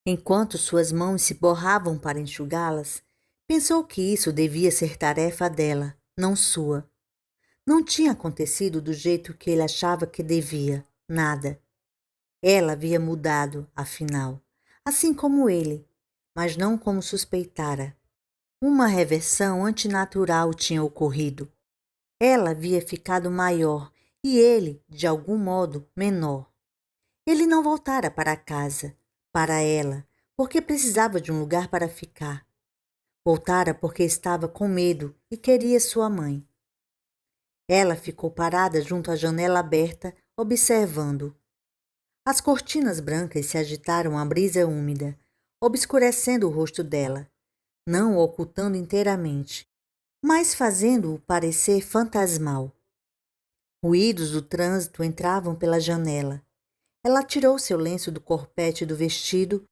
Enquanto suas mãos se borravam para enxugá-las, pensou que isso devia ser tarefa dela, não sua. Não tinha acontecido do jeito que ele achava que devia, nada. Ela havia mudado, afinal, assim como ele, mas não como suspeitara. Uma reversão antinatural tinha ocorrido. Ela havia ficado maior e ele, de algum modo, menor. Ele não voltara para casa, para ela, porque precisava de um lugar para ficar. Voltara porque estava com medo e queria sua mãe. Ela ficou parada junto à janela aberta, observando. As cortinas brancas se agitaram à brisa úmida, obscurecendo o rosto dela, não o ocultando inteiramente, mas fazendo-o parecer fantasmal. Ruídos do trânsito entravam pela janela. Ela tirou seu lenço do corpete do vestido,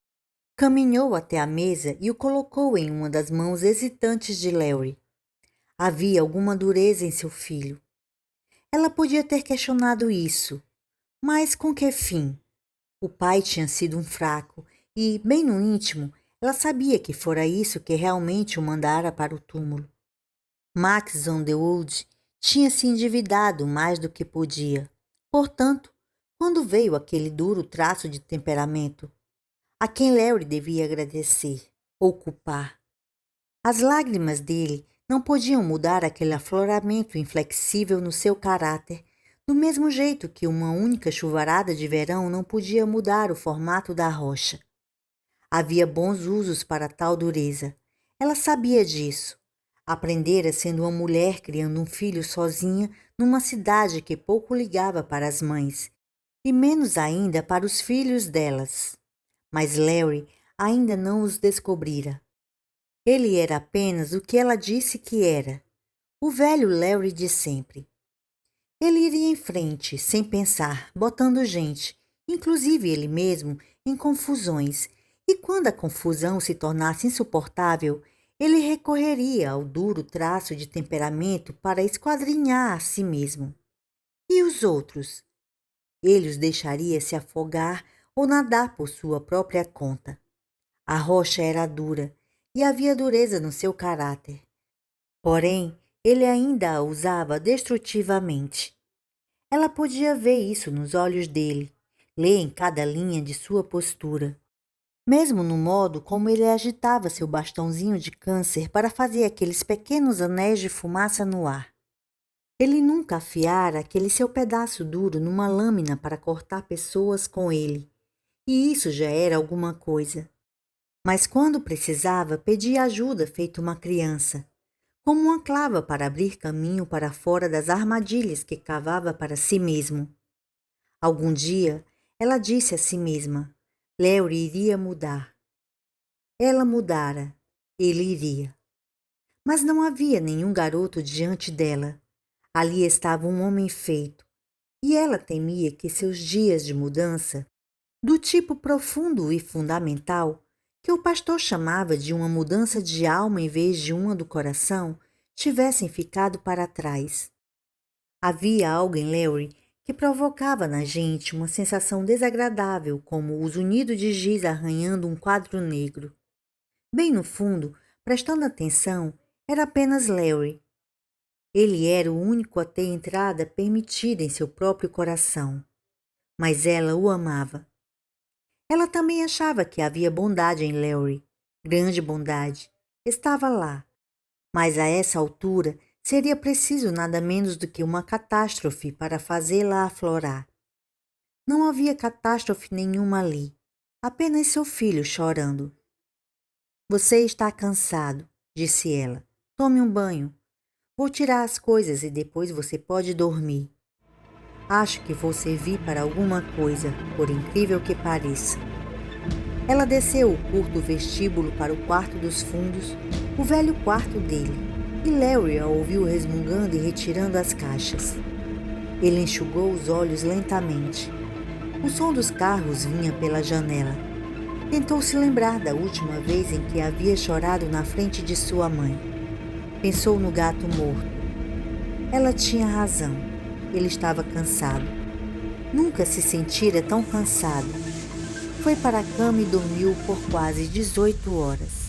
caminhou até a mesa e o colocou em uma das mãos hesitantes de Larry. Havia alguma dureza em seu filho. Ela podia ter questionado isso, mas com que fim? O pai tinha sido um fraco e, bem no íntimo, ela sabia que fora isso que realmente o mandara para o túmulo. Max Underwood tinha se endividado mais do que podia. Portanto, quando veio aquele duro traço de temperamento, a quem Larry devia agradecer ou culpar? As lágrimas dele não podiam mudar aquele afloramento inflexível no seu caráter, do mesmo jeito que uma única chuvarada de verão não podia mudar o formato da rocha. Havia bons usos para tal dureza. Ela sabia disso. Aprendera sendo uma mulher criando um filho sozinha numa cidade que pouco ligava para as mães, e menos ainda para os filhos delas. Mas Larry ainda não os descobrira. Ele era apenas o que ela disse que era, o velho Larry de sempre. Ele iria em frente, sem pensar, botando gente, inclusive ele mesmo, em confusões, E quando a confusão se tornasse insuportável, ele recorreria ao duro traço de temperamento para esquadrinhar a si mesmo. E os outros? Ele os deixaria se afogar ou nadar por sua própria conta. A rocha era dura e havia dureza no seu caráter. Porém, ele ainda a usava destrutivamente. Ela podia ver isso nos olhos dele, ler em cada linha de sua postura. Mesmo no modo como ele agitava seu bastãozinho de câncer para fazer aqueles pequenos anéis de fumaça no ar. Ele nunca afiara aquele seu pedaço duro numa lâmina para cortar pessoas com ele, e isso já era alguma coisa. Mas quando precisava, pedia ajuda feito uma criança, como uma clava para abrir caminho para fora das armadilhas que cavava para si mesmo. Algum dia, ela disse a si mesma, Larry iria mudar. Ela mudara, ele iria. Mas não havia nenhum garoto diante dela. Ali estava um homem feito, e ela temia que seus dias de mudança, do tipo profundo e fundamental, que o pastor chamava de uma mudança de alma em vez de uma do coração, tivessem ficado para trás. Havia algo em Larry que provocava na gente uma sensação desagradável, como o zunido de giz arranhando um quadro negro. Bem no fundo, prestando atenção, era apenas Larry. Ele era o único a ter entrada permitida em seu próprio coração. Mas ela o amava. Ela também achava que havia bondade em Larry, grande bondade. Estava lá. Mas a essa altura seria preciso nada menos do que uma catástrofe para fazê-la aflorar. Não havia catástrofe nenhuma ali, apenas seu filho chorando. Você está cansado, disse ela. Tome um banho. Vou tirar as coisas e depois você pode dormir. Acho que vou servir para alguma coisa, por incrível que pareça. Ela desceu o curto vestíbulo para o quarto dos fundos, o velho quarto dele, e Larry a ouviu resmungando e retirando as caixas. Ele enxugou os olhos lentamente. O som dos carros vinha pela janela. Tentou se lembrar da última vez em que havia chorado na frente de sua mãe. Pensou no gato morto. Ela tinha razão. Ele estava cansado. Nunca se sentira tão cansado. Foi para a cama e dormiu por quase 18 horas.